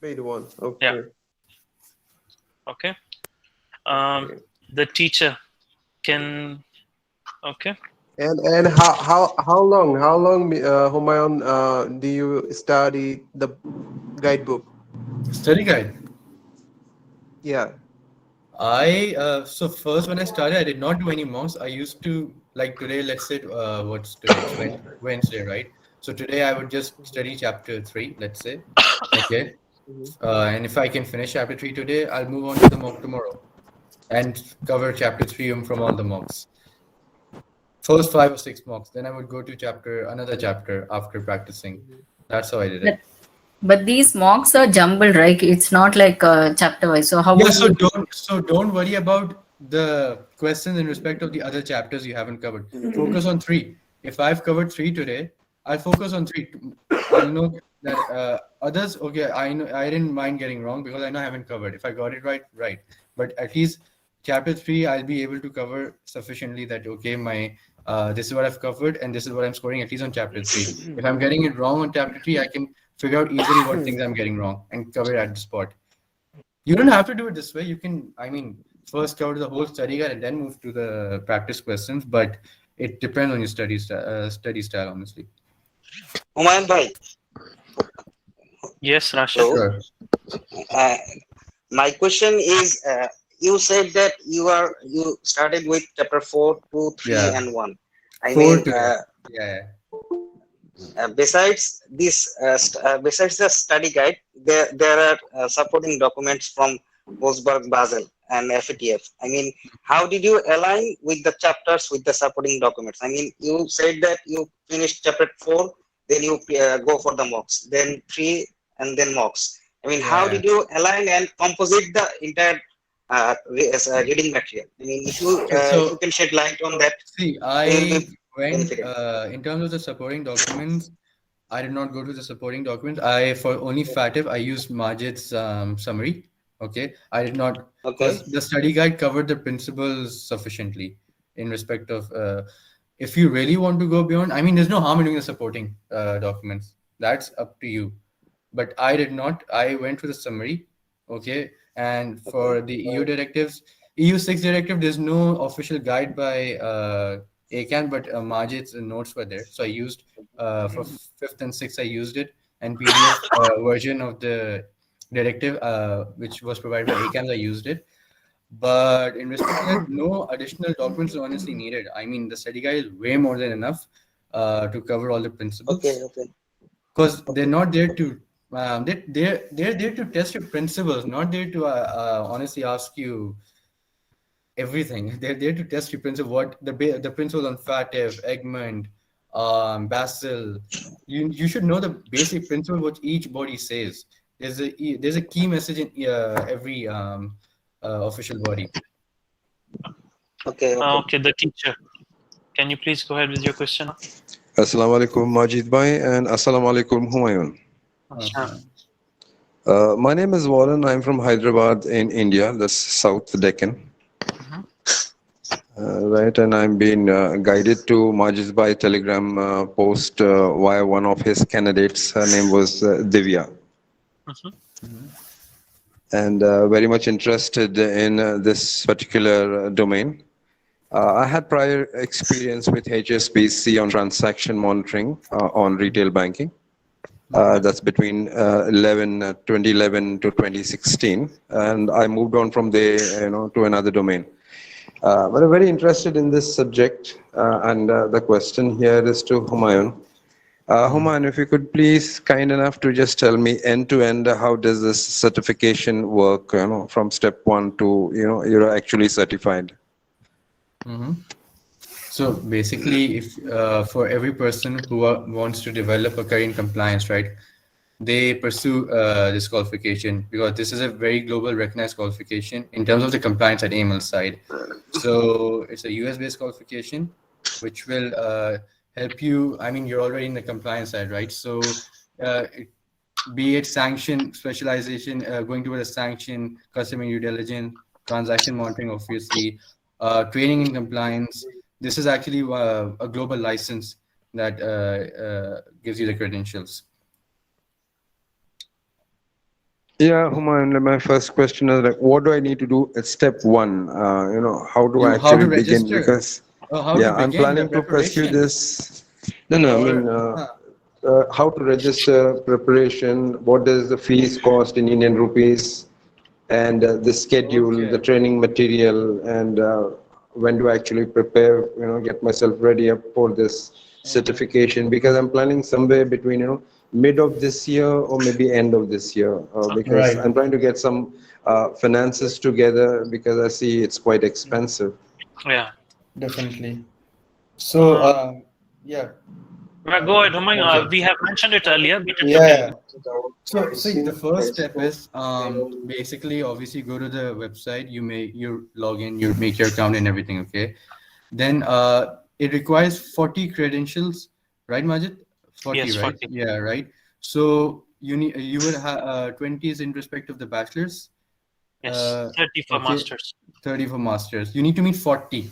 [SPEAKER 3] Paid one.
[SPEAKER 1] Yeah.
[SPEAKER 3] Okay.
[SPEAKER 1] Okay.
[SPEAKER 3] Okay.
[SPEAKER 1] The teacher can. Okay.
[SPEAKER 3] And how long Humayun do you study the guidebook?
[SPEAKER 2] Study guide.
[SPEAKER 3] Yeah.
[SPEAKER 2] So first when I started, I did not do any mocks. I used to, like today, let's say what's today? It's Wednesday, right? So today I would just study chapter 3, let's say. Okay. And if I can finish chapter 3 today, I'll move on to the mock tomorrow and cover chapter 3 from all the mocks. First 5 or 6 mocks, then I would go to another chapter after practicing. That's how I did it.
[SPEAKER 9] But these mocks are jumbled, right? It's not like chapter wise. So how
[SPEAKER 2] Yeah,
[SPEAKER 9] would you
[SPEAKER 2] so don't worry about the questions in respect of the other chapters you haven't covered. Focus on 3. If I've covered 3 today, I'll focus on 3. I'll know that others, okay, I know I didn't mind getting wrong because I know I haven't covered. If I got it right, right. But at least chapter 3, I'll be able to cover sufficiently that okay, this is what I've covered and this is what I'm scoring at least on chapter 3. If I'm getting it wrong on chapter 3, I can figure out easily what things I'm getting wrong and cover it at the spot. You don't have to do it this way. You can, first cover the whole study guide and then move to the practice questions, but it depends on your study style, honestly.
[SPEAKER 6] Humayun bhai.
[SPEAKER 1] Yes, Rashid.
[SPEAKER 2] Sure.
[SPEAKER 6] My question is, you said that you started with chapter 4, 2, 3,
[SPEAKER 2] Yeah.
[SPEAKER 6] and 1. Besides this, besides the study guide, there are supporting documents from Bosberg, Basel, and FATF. How did you align with the chapters with the supporting documents? You said that you finished chapter 4, then you go for the mocks, then 3, and then mocks. How did you align and composite the entire reading material? If you can shed light on that.
[SPEAKER 2] See, I went in terms of the supporting documents. I did not go to the supporting documents. For only FATF, I used Majid's summary. Okay, I did not, because the study guide covered the principles sufficiently in respect of if you really want to go beyond. There's no harm in doing the supporting documents. That's up to you. But I did not. I went to the summary. Okay, and for the EU directives, EU 6 directive, there's no official guide by ACAMS, but Majid's notes were there. So I used for 5th and 6th, I used it, and PDF version of the directive, which was provided by ACAMS, I used it. But in respect to that, no additional documents are honestly needed. The study guide is way more than enough to cover all the principles.
[SPEAKER 6] Okay.
[SPEAKER 2] Because they're not there to they're there to test your principles, not there to honestly ask you everything. They're there to test your principle, what the principles on FATF, Egmont, Basel. You should know the basic principle what each body says. There's a key message in every official body.
[SPEAKER 6] Okay.
[SPEAKER 1] Okay, the teacher. Can you please go ahead with your question?
[SPEAKER 10] Assalamu alaikum Majid bhai and assalamu alaikum Humayun. My name is Warren. I'm from Hyderabad in India, the South Deccan. Right, and I'm being guided to Majid bhai telegram post via one of his candidates. Her name was Divya. And very much interested in this particular domain. I had prior experience with HSBC on transaction monitoring on retail banking. That's between 2011 to 2016, and I moved on from there, to another domain. But I'm very interested in this subject, and the question here is to Humayun. Humayun, if you could please kind enough to just tell me end to end, how does this certification work? From step 1 to you're actually certified.
[SPEAKER 2] So basically, if for every person who wants to develop a career in compliance, right, they pursue this qualification because this is a very global recognized qualification in terms of the compliance at AML side. So it's a US-based qualification, which will help you. You're already in the compliance side, right? So be it sanction specialization, going towards a sanction, customer due diligence, transaction monitoring, obviously, training in compliance. This is actually a global license that gives you the credentials.
[SPEAKER 10] Yeah, Humayun, my first question is like, what do I need to do at step one? How do I
[SPEAKER 2] How to
[SPEAKER 10] actually begin?
[SPEAKER 2] register?
[SPEAKER 10] Because,
[SPEAKER 2] How to
[SPEAKER 10] yeah, I'm
[SPEAKER 2] begin the
[SPEAKER 10] planning to pursue
[SPEAKER 2] preparation?
[SPEAKER 10] this. No, I
[SPEAKER 2] Or
[SPEAKER 10] mean, how to register, preparation, what does the fees cost in Indian rupees, and the schedule, the
[SPEAKER 2] okay.
[SPEAKER 10] training material, and when do I actually prepare, get myself ready up for this certification, because I'm planning somewhere between, mid of this year or maybe end of this year, because
[SPEAKER 2] Right.
[SPEAKER 10] I'm trying to get some finances together because I see it's quite expensive.
[SPEAKER 1] Yeah.
[SPEAKER 2] Definitely. So,
[SPEAKER 1] Uh,
[SPEAKER 2] yeah.
[SPEAKER 1] Go ahead, Humayun.
[SPEAKER 2] Okay.
[SPEAKER 1] We have mentioned it earlier, but it's okay.
[SPEAKER 2] Yeah. So, see, the first step is basically, obviously, go to the website. You log in, you make your account and everything. Okay. Then it requires 40 credentials, right, Majid? 40,
[SPEAKER 1] Yes,
[SPEAKER 2] right?
[SPEAKER 1] 40.
[SPEAKER 2] Yeah, right. So you would have 20 is in respect of the bachelor's.
[SPEAKER 1] Yes, 30 for
[SPEAKER 2] Okay,
[SPEAKER 1] masters.
[SPEAKER 2] 30 for masters. You need to meet 40.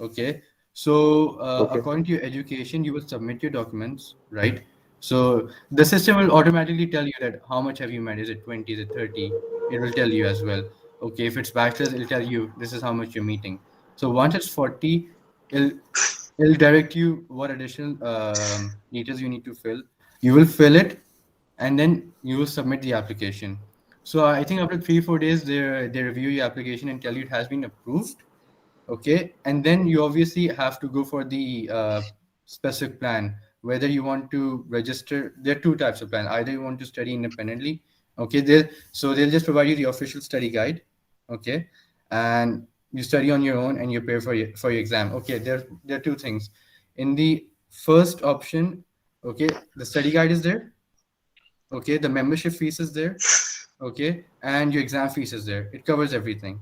[SPEAKER 2] Okay. So
[SPEAKER 10] Okay.
[SPEAKER 2] according to your education, you will submit your documents, right? So the system will automatically tell you that how much have you met? Is it 20? Is it 30? It will tell you as well. Okay, if it's bachelor's, it'll tell you this is how much you're meeting. So once it's 40, it'll it'll direct you what additional details you need to fill. You will fill it, and then you will submit the application. So I think after 3 4 days, they review your application and tell you it has been approved. Okay, and then you obviously have to go for the specific plan. Whether you want to register, there are two types of plan. Either you want to study independently. Okay, they'll just provide you the official study guide. Okay, and you study on your own and you prepare for your exam. Okay, there are two things. In the first option, okay, the study guide is there. Okay, the membership fees is there. Okay, and your exam fees is there. It covers everything.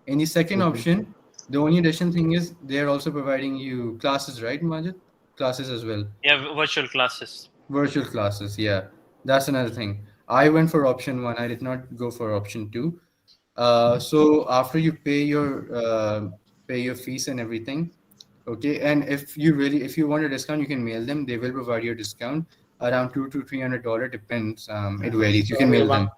[SPEAKER 2] In the second option, the only additional thing is they're also providing you classes, right, Majid? Classes as well.
[SPEAKER 1] Yeah, virtual classes.
[SPEAKER 2] Virtual classes, yeah. That's another thing. I went for option one. I did not go for option two. So after you pay your fees and everything, okay. And if you want a discount, you can mail them. They will provide you a discount around $200 to $300, depends. It varies. You can
[SPEAKER 4] Sorry,
[SPEAKER 2] mail them.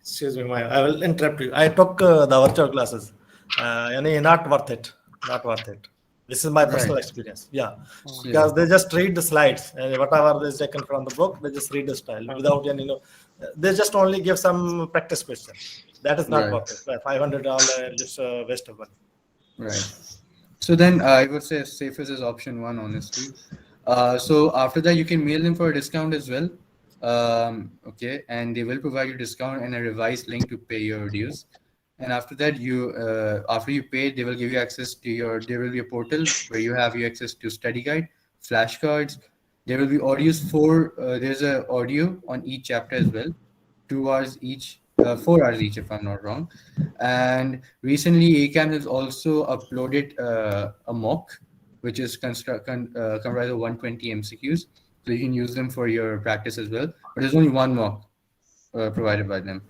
[SPEAKER 4] excuse me, I will interrupt you. I took the virtual classes. Not worth it. Not worth it. This is my personal
[SPEAKER 2] Right.
[SPEAKER 4] experience. Yeah,
[SPEAKER 2] Yeah.
[SPEAKER 4] because they just read the slides and whatever is taken from the book, they just read the style without any, they just only give some practice question. That is not
[SPEAKER 2] Right.
[SPEAKER 4] worth it. $500 just waste of money.
[SPEAKER 2] Right. So then I would say safest is option one, honestly. So after that, you can mail them for a discount as well. Okay, and they will provide you discount and a revised link to pay your dues. And after that, after you pay, they will give you access to there will be a portal where you have your access to study guide, flashcards. There will be audios there's a audio on each chapter as well, 2 hours each, 4 hours each, if I'm not wrong. And recently, ACAMS has also uploaded a mock, which is comprised of 120 MCQs. So you can use them for your practice as well. But there's only one mock provided by them.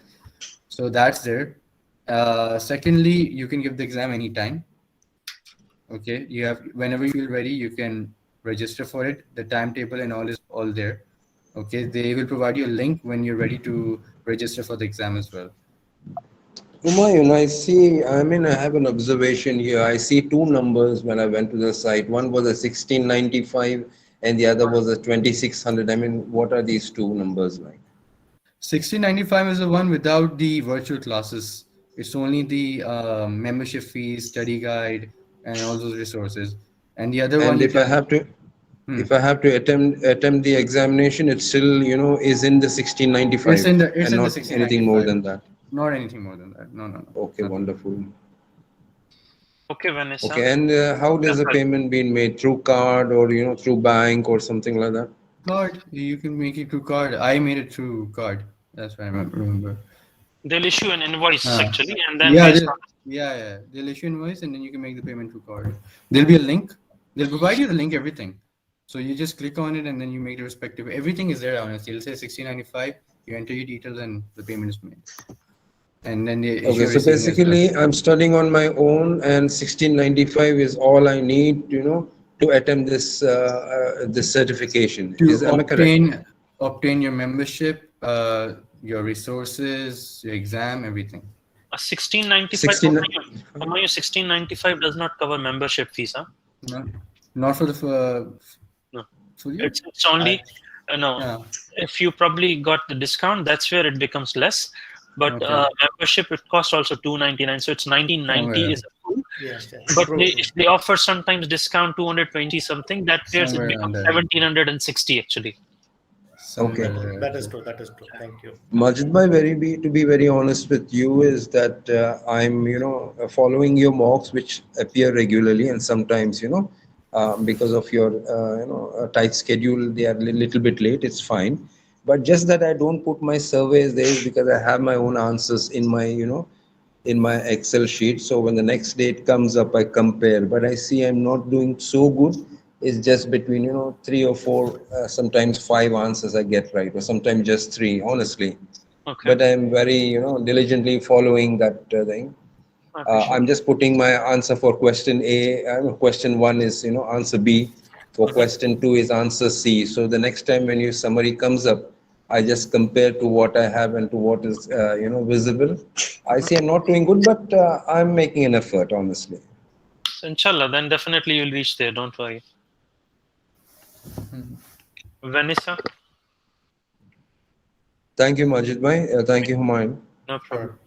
[SPEAKER 2] So that's there. Secondly, you can give the exam anytime. Okay, you have whenever you feel ready, you can register for it. The timetable and all is all there. Okay, they will provide you a link when you're ready to register for the exam as well.
[SPEAKER 10] Humayun, I have an observation here. I see two numbers when I went to the site. One was a 1695 and the other was a 2600. What are these two numbers like?
[SPEAKER 2] 1695 is the one without the virtual classes. It's only the membership fees, study guide, and all those resources. And the other one
[SPEAKER 10] And
[SPEAKER 2] you can.
[SPEAKER 10] if I have to attempt the examination, it still, is in the 1695
[SPEAKER 2] It's
[SPEAKER 10] and
[SPEAKER 2] in the
[SPEAKER 10] not anything more
[SPEAKER 2] 1695.
[SPEAKER 10] than that.
[SPEAKER 2] Not anything more than that. No, no, no.
[SPEAKER 10] Okay,
[SPEAKER 2] Nothing.
[SPEAKER 10] wonderful.
[SPEAKER 1] Okay, Vanessa.
[SPEAKER 10] Okay, and how does the payment being made? Through card or, through bank or something like that?
[SPEAKER 2] Card. You can make it through card. I made it through card. That's what I remember.
[SPEAKER 1] They'll issue an invoice actually, and then
[SPEAKER 2] Yeah,
[SPEAKER 1] based on
[SPEAKER 2] yeah. They'll issue invoice and then you can make the payment through card. There'll be a link. They'll provide you the link, everything. So you just click on it and then you make the respective. Everything is there, honestly. It'll say 1695. You enter your details and the payment is made. and then they
[SPEAKER 10] Okay,
[SPEAKER 2] issue a
[SPEAKER 10] so
[SPEAKER 2] receipt as well.
[SPEAKER 10] basically I'm studying on my own, and 1695 is all I need, to attempt this certification.
[SPEAKER 2] To
[SPEAKER 10] Am I correct?
[SPEAKER 2] obtain your membership, your resources, your exam, everything.
[SPEAKER 1] 1695.
[SPEAKER 10] 16.
[SPEAKER 1] Humayun, 1695 does not cover membership fees, huh?
[SPEAKER 2] No, not for the
[SPEAKER 1] No,
[SPEAKER 2] full year.
[SPEAKER 1] it's only no.
[SPEAKER 2] Yeah.
[SPEAKER 1] If you probably got the discount, that's where it becomes less. But
[SPEAKER 2] Okay.
[SPEAKER 1] membership, it costs also 299. So it's 1990
[SPEAKER 2] Somewhere,
[SPEAKER 1] is a full.
[SPEAKER 4] Yes, yes.
[SPEAKER 1] But if they offer sometimes discount 220 something, that years it
[SPEAKER 2] somewhere around
[SPEAKER 1] becomes
[SPEAKER 2] there.
[SPEAKER 1] 1760 actually.
[SPEAKER 10] Okay.
[SPEAKER 2] Somewhere.
[SPEAKER 4] That is true. That is true. Thank you.
[SPEAKER 10] Majid bhai, to be very honest with you, is that I'm, following your mocks, which appear regularly, and sometimes, because of your, tight schedule, they are a little bit late. It's fine, but just that I don't put my surveys there is because I have my own answers in my, in my Excel sheet. So when the next date comes up, I compare. But I see I'm not doing so good. It's just between, three or four, sometimes five answers I get right, or sometimes just three, honestly.
[SPEAKER 1] Okay.
[SPEAKER 10] But I'm very, diligently following that thing.
[SPEAKER 1] I appreciate
[SPEAKER 10] I'm just putting my answer for question A. Question one is, answer B. For question two is answer C. So the next time when your summary comes up, I just compare to what I have and to what is, visible. I see I'm not doing good, but I'm making an effort, honestly.
[SPEAKER 1] So inshallah, then definitely you'll reach there. Don't worry. Vanessa,
[SPEAKER 10] Thank you, Majid bhai. Thank you, Humayun.
[SPEAKER 1] no problem.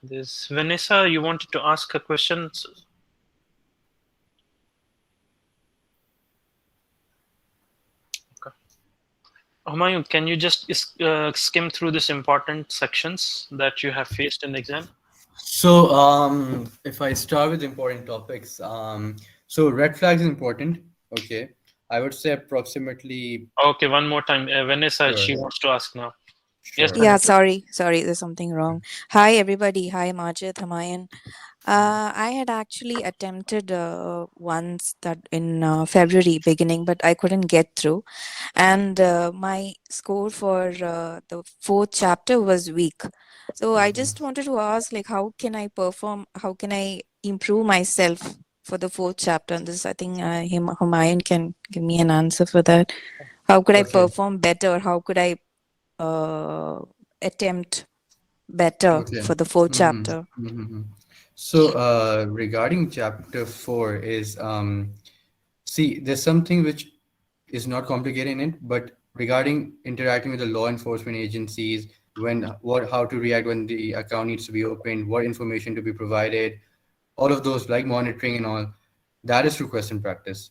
[SPEAKER 1] This Vanessa, you wanted to ask a question. Okay. Humayun, can you just skim through these important sections that you have faced in the exam?
[SPEAKER 2] So, if I start with important topics, so red flags is important. Okay, I would say approximately.
[SPEAKER 1] Okay, one more time. Vanessa,
[SPEAKER 2] Sure.
[SPEAKER 1] she wants to ask now.
[SPEAKER 2] Sure.
[SPEAKER 1] Yes,
[SPEAKER 11] Yeah,
[SPEAKER 1] Vanessa.
[SPEAKER 11] sorry, there's something wrong. Hi, everybody. Hi, Majid, Hamayan. I had actually attempted once that in February beginning, but I couldn't get through. And my score for the fourth chapter was weak. So I just wanted to ask, like, how can I perform? How can I improve myself for the fourth chapter? And this, I think, Humayun can give me an answer for that. How could I
[SPEAKER 2] Okay.
[SPEAKER 11] perform better? How could I attempt better
[SPEAKER 2] Okay.
[SPEAKER 11] for the fourth
[SPEAKER 2] Mhm,
[SPEAKER 11] chapter?
[SPEAKER 2] mhm. So, regarding chapter 4 is see, there's something which is not complicated in it, but regarding interacting with the law enforcement agencies, how to react when the account needs to be opened, what information to be provided, all of those like monitoring and all, that is through question practice.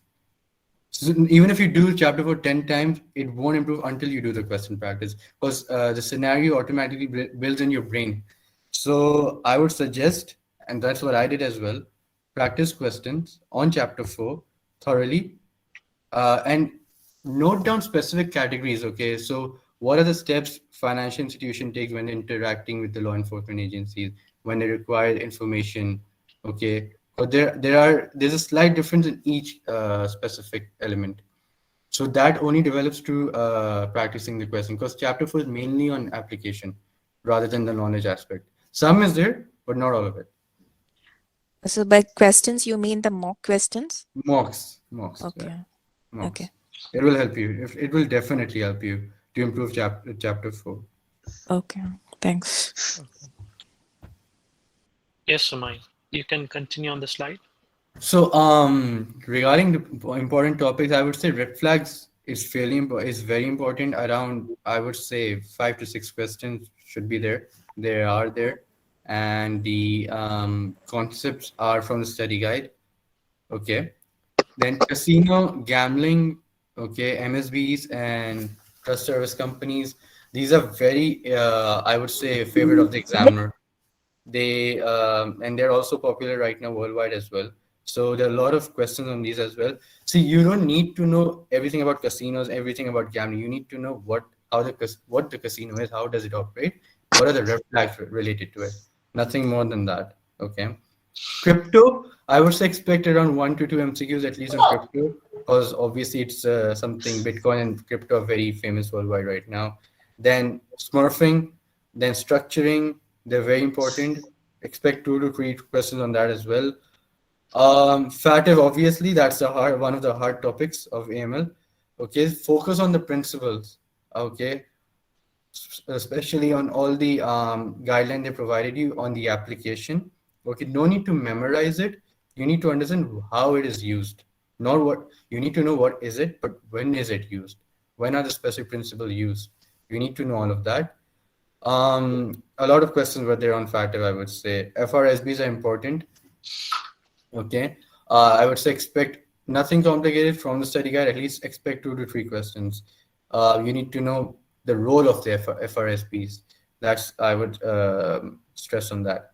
[SPEAKER 2] So even if you do chapter 4 10 times, it won't improve until you do the question practice, because the scenario automatically builds in your brain. So I would suggest, and that's what I did as well, practice questions on chapter 4 thoroughly, and note down specific categories. Okay, so what are the steps financial institution takes when interacting with the law enforcement agencies, when they require information? Okay, but there's a slight difference in each specific element. So that only develops through practicing the question, because chapter 4 is mainly on application rather than the knowledge aspect. Some is there, but not all of it.
[SPEAKER 11] So by questions, you mean the mock questions?
[SPEAKER 2] Mocks.
[SPEAKER 11] Okay.
[SPEAKER 2] Yeah. Mocks.
[SPEAKER 11] Okay.
[SPEAKER 2] It will help you. It will definitely help you to improve chapter 4.
[SPEAKER 11] Okay. Thanks.
[SPEAKER 1] Yes, Sumay. You can continue on the slide.
[SPEAKER 2] So, regarding the important topics, I would say red flags is very important. Around, I would say 5 to 6 questions should be there. They are there, and the concepts are from the study guide. Okay. Then casino, gambling, okay, MSBs and trust service companies. These are very, I would say, favorite of the examiner. And they're also popular right now worldwide as well. So there are a lot of questions on these as well. See, you don't need to know everything about casinos, everything about gambling. You need to know what the casino is, how does it operate, what are the red flags related to it. Nothing more than that. Okay. Crypto, I would say expect around 1 to 2 MCQs at least on crypto, because obviously it's something Bitcoin and crypto are very famous worldwide right now. Then smurfing, then structuring, They're very important. Expect 2 to 3 questions on that as well. FATF, obviously, that's one of the hard topics of AML. Okay, focus on the principles. Okay, especially on all the guideline they provided you on the application. Okay, no need to memorize it. You need to understand how it is used. Not what you need to know what is it, but when is it used? When are the specific principles used? You need to know all of that. A lot of questions were there on FATF, I would say. FRSBs are important. Okay. I would say expect nothing complicated from the study guide. At least expect 2 to 3 questions. You need to know the role of the FRSPs. That's I would stress on that.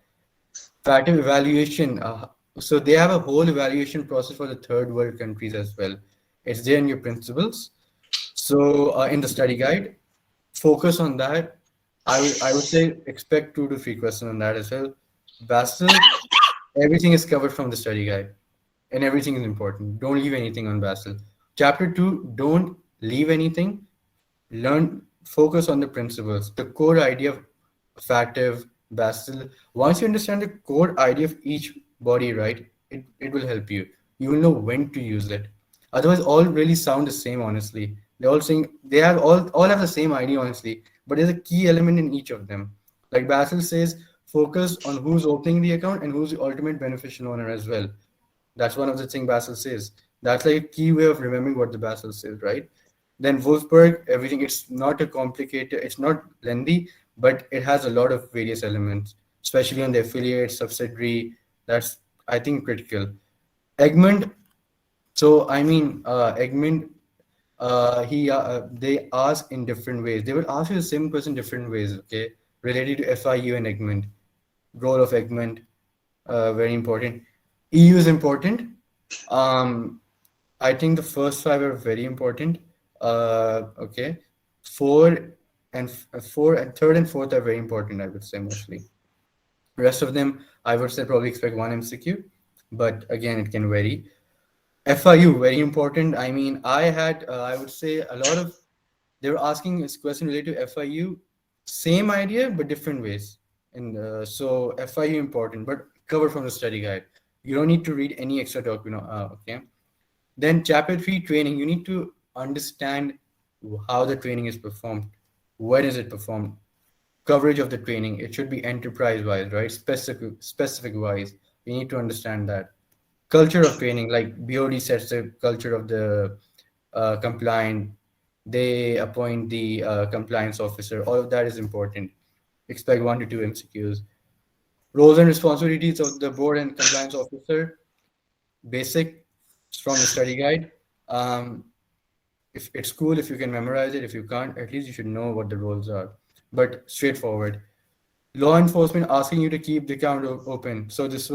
[SPEAKER 2] Factive evaluation. So they have a whole evaluation process for the third world countries as well. It's there in your principles. So in the study guide, focus on that. I would say expect 2 to 3 questions on that as well. Basel, everything is covered from the study guide, and everything is important. Don't leave anything on Basel. Chapter 2, don't leave anything. Learn, focus on the principles, the core idea of factive, Basel. Once you understand the core idea of each body, right, it will help you. You will know when to use it. Otherwise, all really sound the same, honestly. They're all saying they have all have the same idea, honestly, but there's a key element in each of them. Like Basil says, focus on who's opening the account and who's the ultimate beneficial owner as well. That's one of the things Basil says. That's like a key way of remembering what the Basil says, right? Then Wolfberg, everything, it's not a complicated, it's not lengthy, but it has a lot of various elements, especially on the affiliate, subsidiary. That's, I think, critical. Egmont, so I mean, Egmont, they ask in different ways. They will ask you the same question different ways, okay, related to FIU and Egmont. Role of Egmont, very important. EU is important. I think the first 5 are very important. Okay, 4 and third and fourth are very important, I would say, mostly. Rest of them, I would say, probably expect 1 MCQ, but again, it can vary. FIU, very important. I mean, I would say a lot of, they were asking this question related to FIU, same idea, but different ways. And so FIU important, but cover from the study guide. You don't need to read any extra document, okay? Then chapter 3, training. You need to understand how the training is performed. When is it performed? Coverage of the training. It should be enterprise-wise, right? Specific-wise. You need to understand that. Culture of training, like BOD sets the culture of the compliant. They appoint the compliance officer. All of that is important. Expect 1 to 2 MCQs. Roles and responsibilities of the board and compliance officer. Basic from the study guide. If it's cool if you can memorize it. If you can't, at least you should know what the roles are. But straightforward. Law enforcement asking you to keep the account open. So this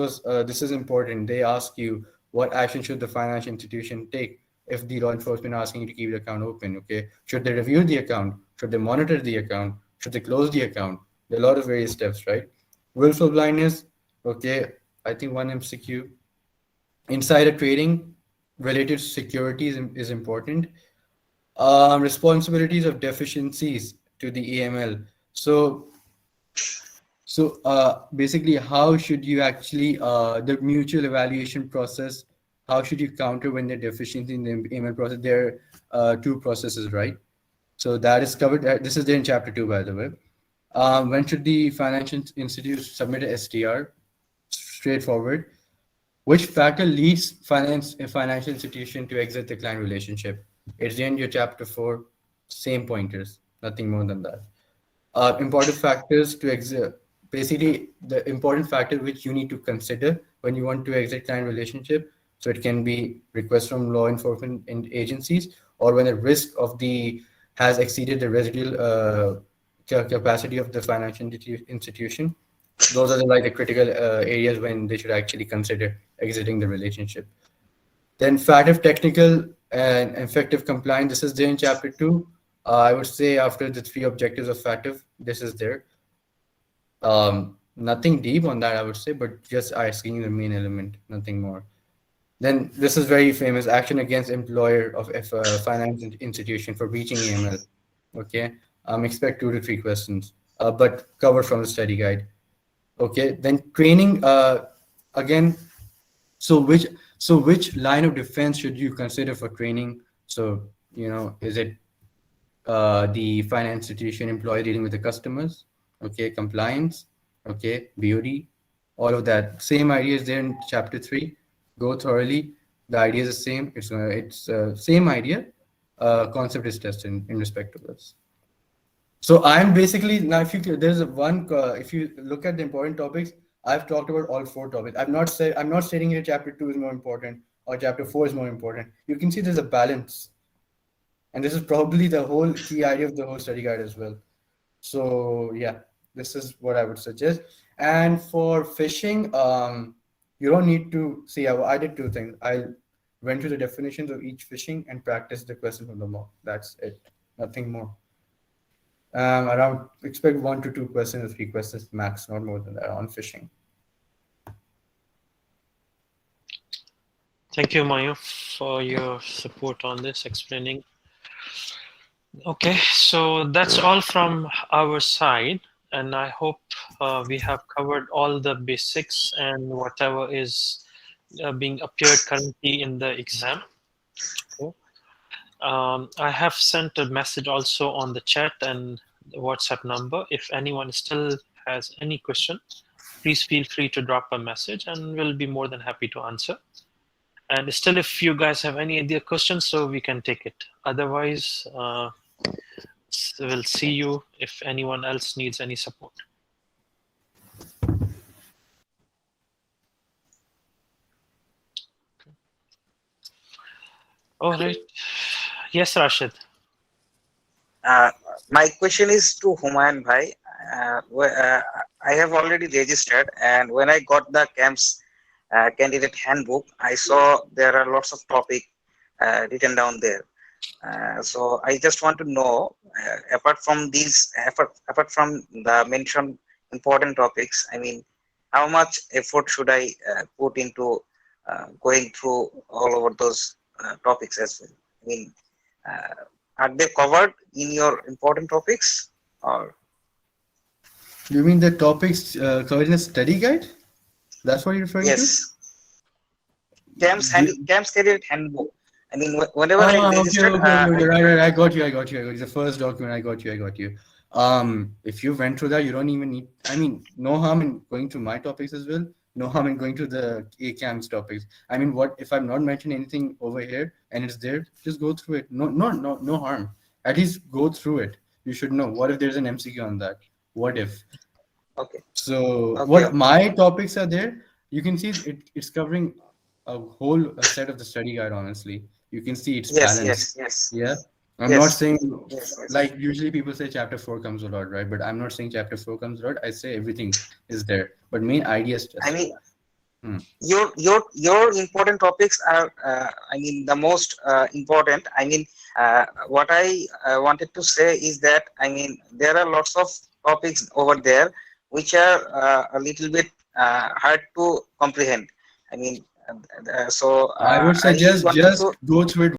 [SPEAKER 2] is important. They ask you what action should the financial institution take if the law enforcement asking you to keep the account open. Okay, should they review the account? Should they monitor the account? Should they close the account? There are a lot of various steps, right? Willful blindness. Okay, I think 1 MCQ. Insider trading related to securities is important. Responsibilities of deficiencies to the AML. So basically, how should you actually, the mutual evaluation process, how should you counter when they're deficient in the AML process? There are 2 processes, right? So that is covered. This is there in chapter 2, by the way. When should the financial institute submit a STR? Straightforward. Which factor leads a financial institution to exit the client relationship? It's in your chapter 4, same pointers, nothing more than that. Important factors to exit. Basically, the important factor which you need to consider when you want to exit client relationship. So it can be requests from law enforcement agencies, or when the risk of has exceeded the residual capacity of the financial institution. Those are the critical areas when they should actually consider exiting the relationship. Then FATF technical and effective compliance. This is there in chapter 2. I would say after the 3 objectives of FATF, this is there. Nothing deep on that, I would say, but just asking the main element, nothing more. Then this is very famous: action against employer of finance institution for breaching AML. Okay, expect 2 to 3 questions, but cover from the study guide. Okay, then training, again, so which line of defense should you consider for training? So, is it the finance institution employee dealing with the customers? Okay, compliance, okay, BOD, all of that. Same idea is there in chapter 3. Go thoroughly. The idea is the same. It's same idea. Concept is tested in respect to this. So I'm basically now, if you look at the important topics, I've talked about all 4 topics. I'm not stating here chapter 2 is more important or chapter 4 is more important. You can see there's a balance, and this is probably the whole key idea of the whole study guide as well. So yeah, this is what I would suggest. And for phishing, you don't need to see. I did 2 things. I went through the definitions of each phishing and practiced the question from the mock. That's it. Nothing more. Around expect 1 to 2 questions or 3 questions max, not more than that on phishing.
[SPEAKER 1] Thank you, Mayu, for your support on this, explaining. Okay, so that's all from our side, and I hope we have covered all the basics and whatever is being appeared currently in the exam. Okay. I have sent a message also on the chat and the WhatsApp number. If anyone still has any question, please feel free to drop a message and we'll be more than happy to answer. And still, if you guys have any other questions, so we can take it. Otherwise, we'll see you if anyone else needs any support. All right. Yes, Rashid.
[SPEAKER 6] My question is to Humayun Bhai. I have already registered, and when I got the ACAMS candidate handbook, I saw there are lots of topics written down there. So I just want to know, apart from the mentioned important topics, I mean, how much effort should I put into going through all over those topics as well? I mean, are they covered in your important topics, or?
[SPEAKER 2] You mean the topics covered in the study guide? That's what you're referring to?
[SPEAKER 6] Yes. ACAMS candidate handbook. I mean, whenever I registered.
[SPEAKER 2] Okay. Right. I got you. It's the first document. I got you. If you went through that, you don't even need. I mean, no harm in going through my topics as well. No harm in going to the ACAMS topics. I mean, what if I'm not mentioning anything over here and it's there? Just go through it. No harm. At least go through it. You should know. What if there's an MCQ on that? What if?
[SPEAKER 6] Okay.
[SPEAKER 2] So what my topics are there? You can see it's covering a whole set of the study guide. Honestly, you can see it's balanced.
[SPEAKER 6] Yes.
[SPEAKER 2] Yeah. I'm not saying like usually people say chapter 4 comes a lot, right? But I'm not saying chapter 4 comes a lot. I say everything is there, but main idea is just.
[SPEAKER 6] I mean, your important topics are, I mean, the most important. I mean, what I wanted to say is that, I mean, there are lots of topics over there which are a little bit hard to comprehend. I mean, so
[SPEAKER 2] I would suggest just go through it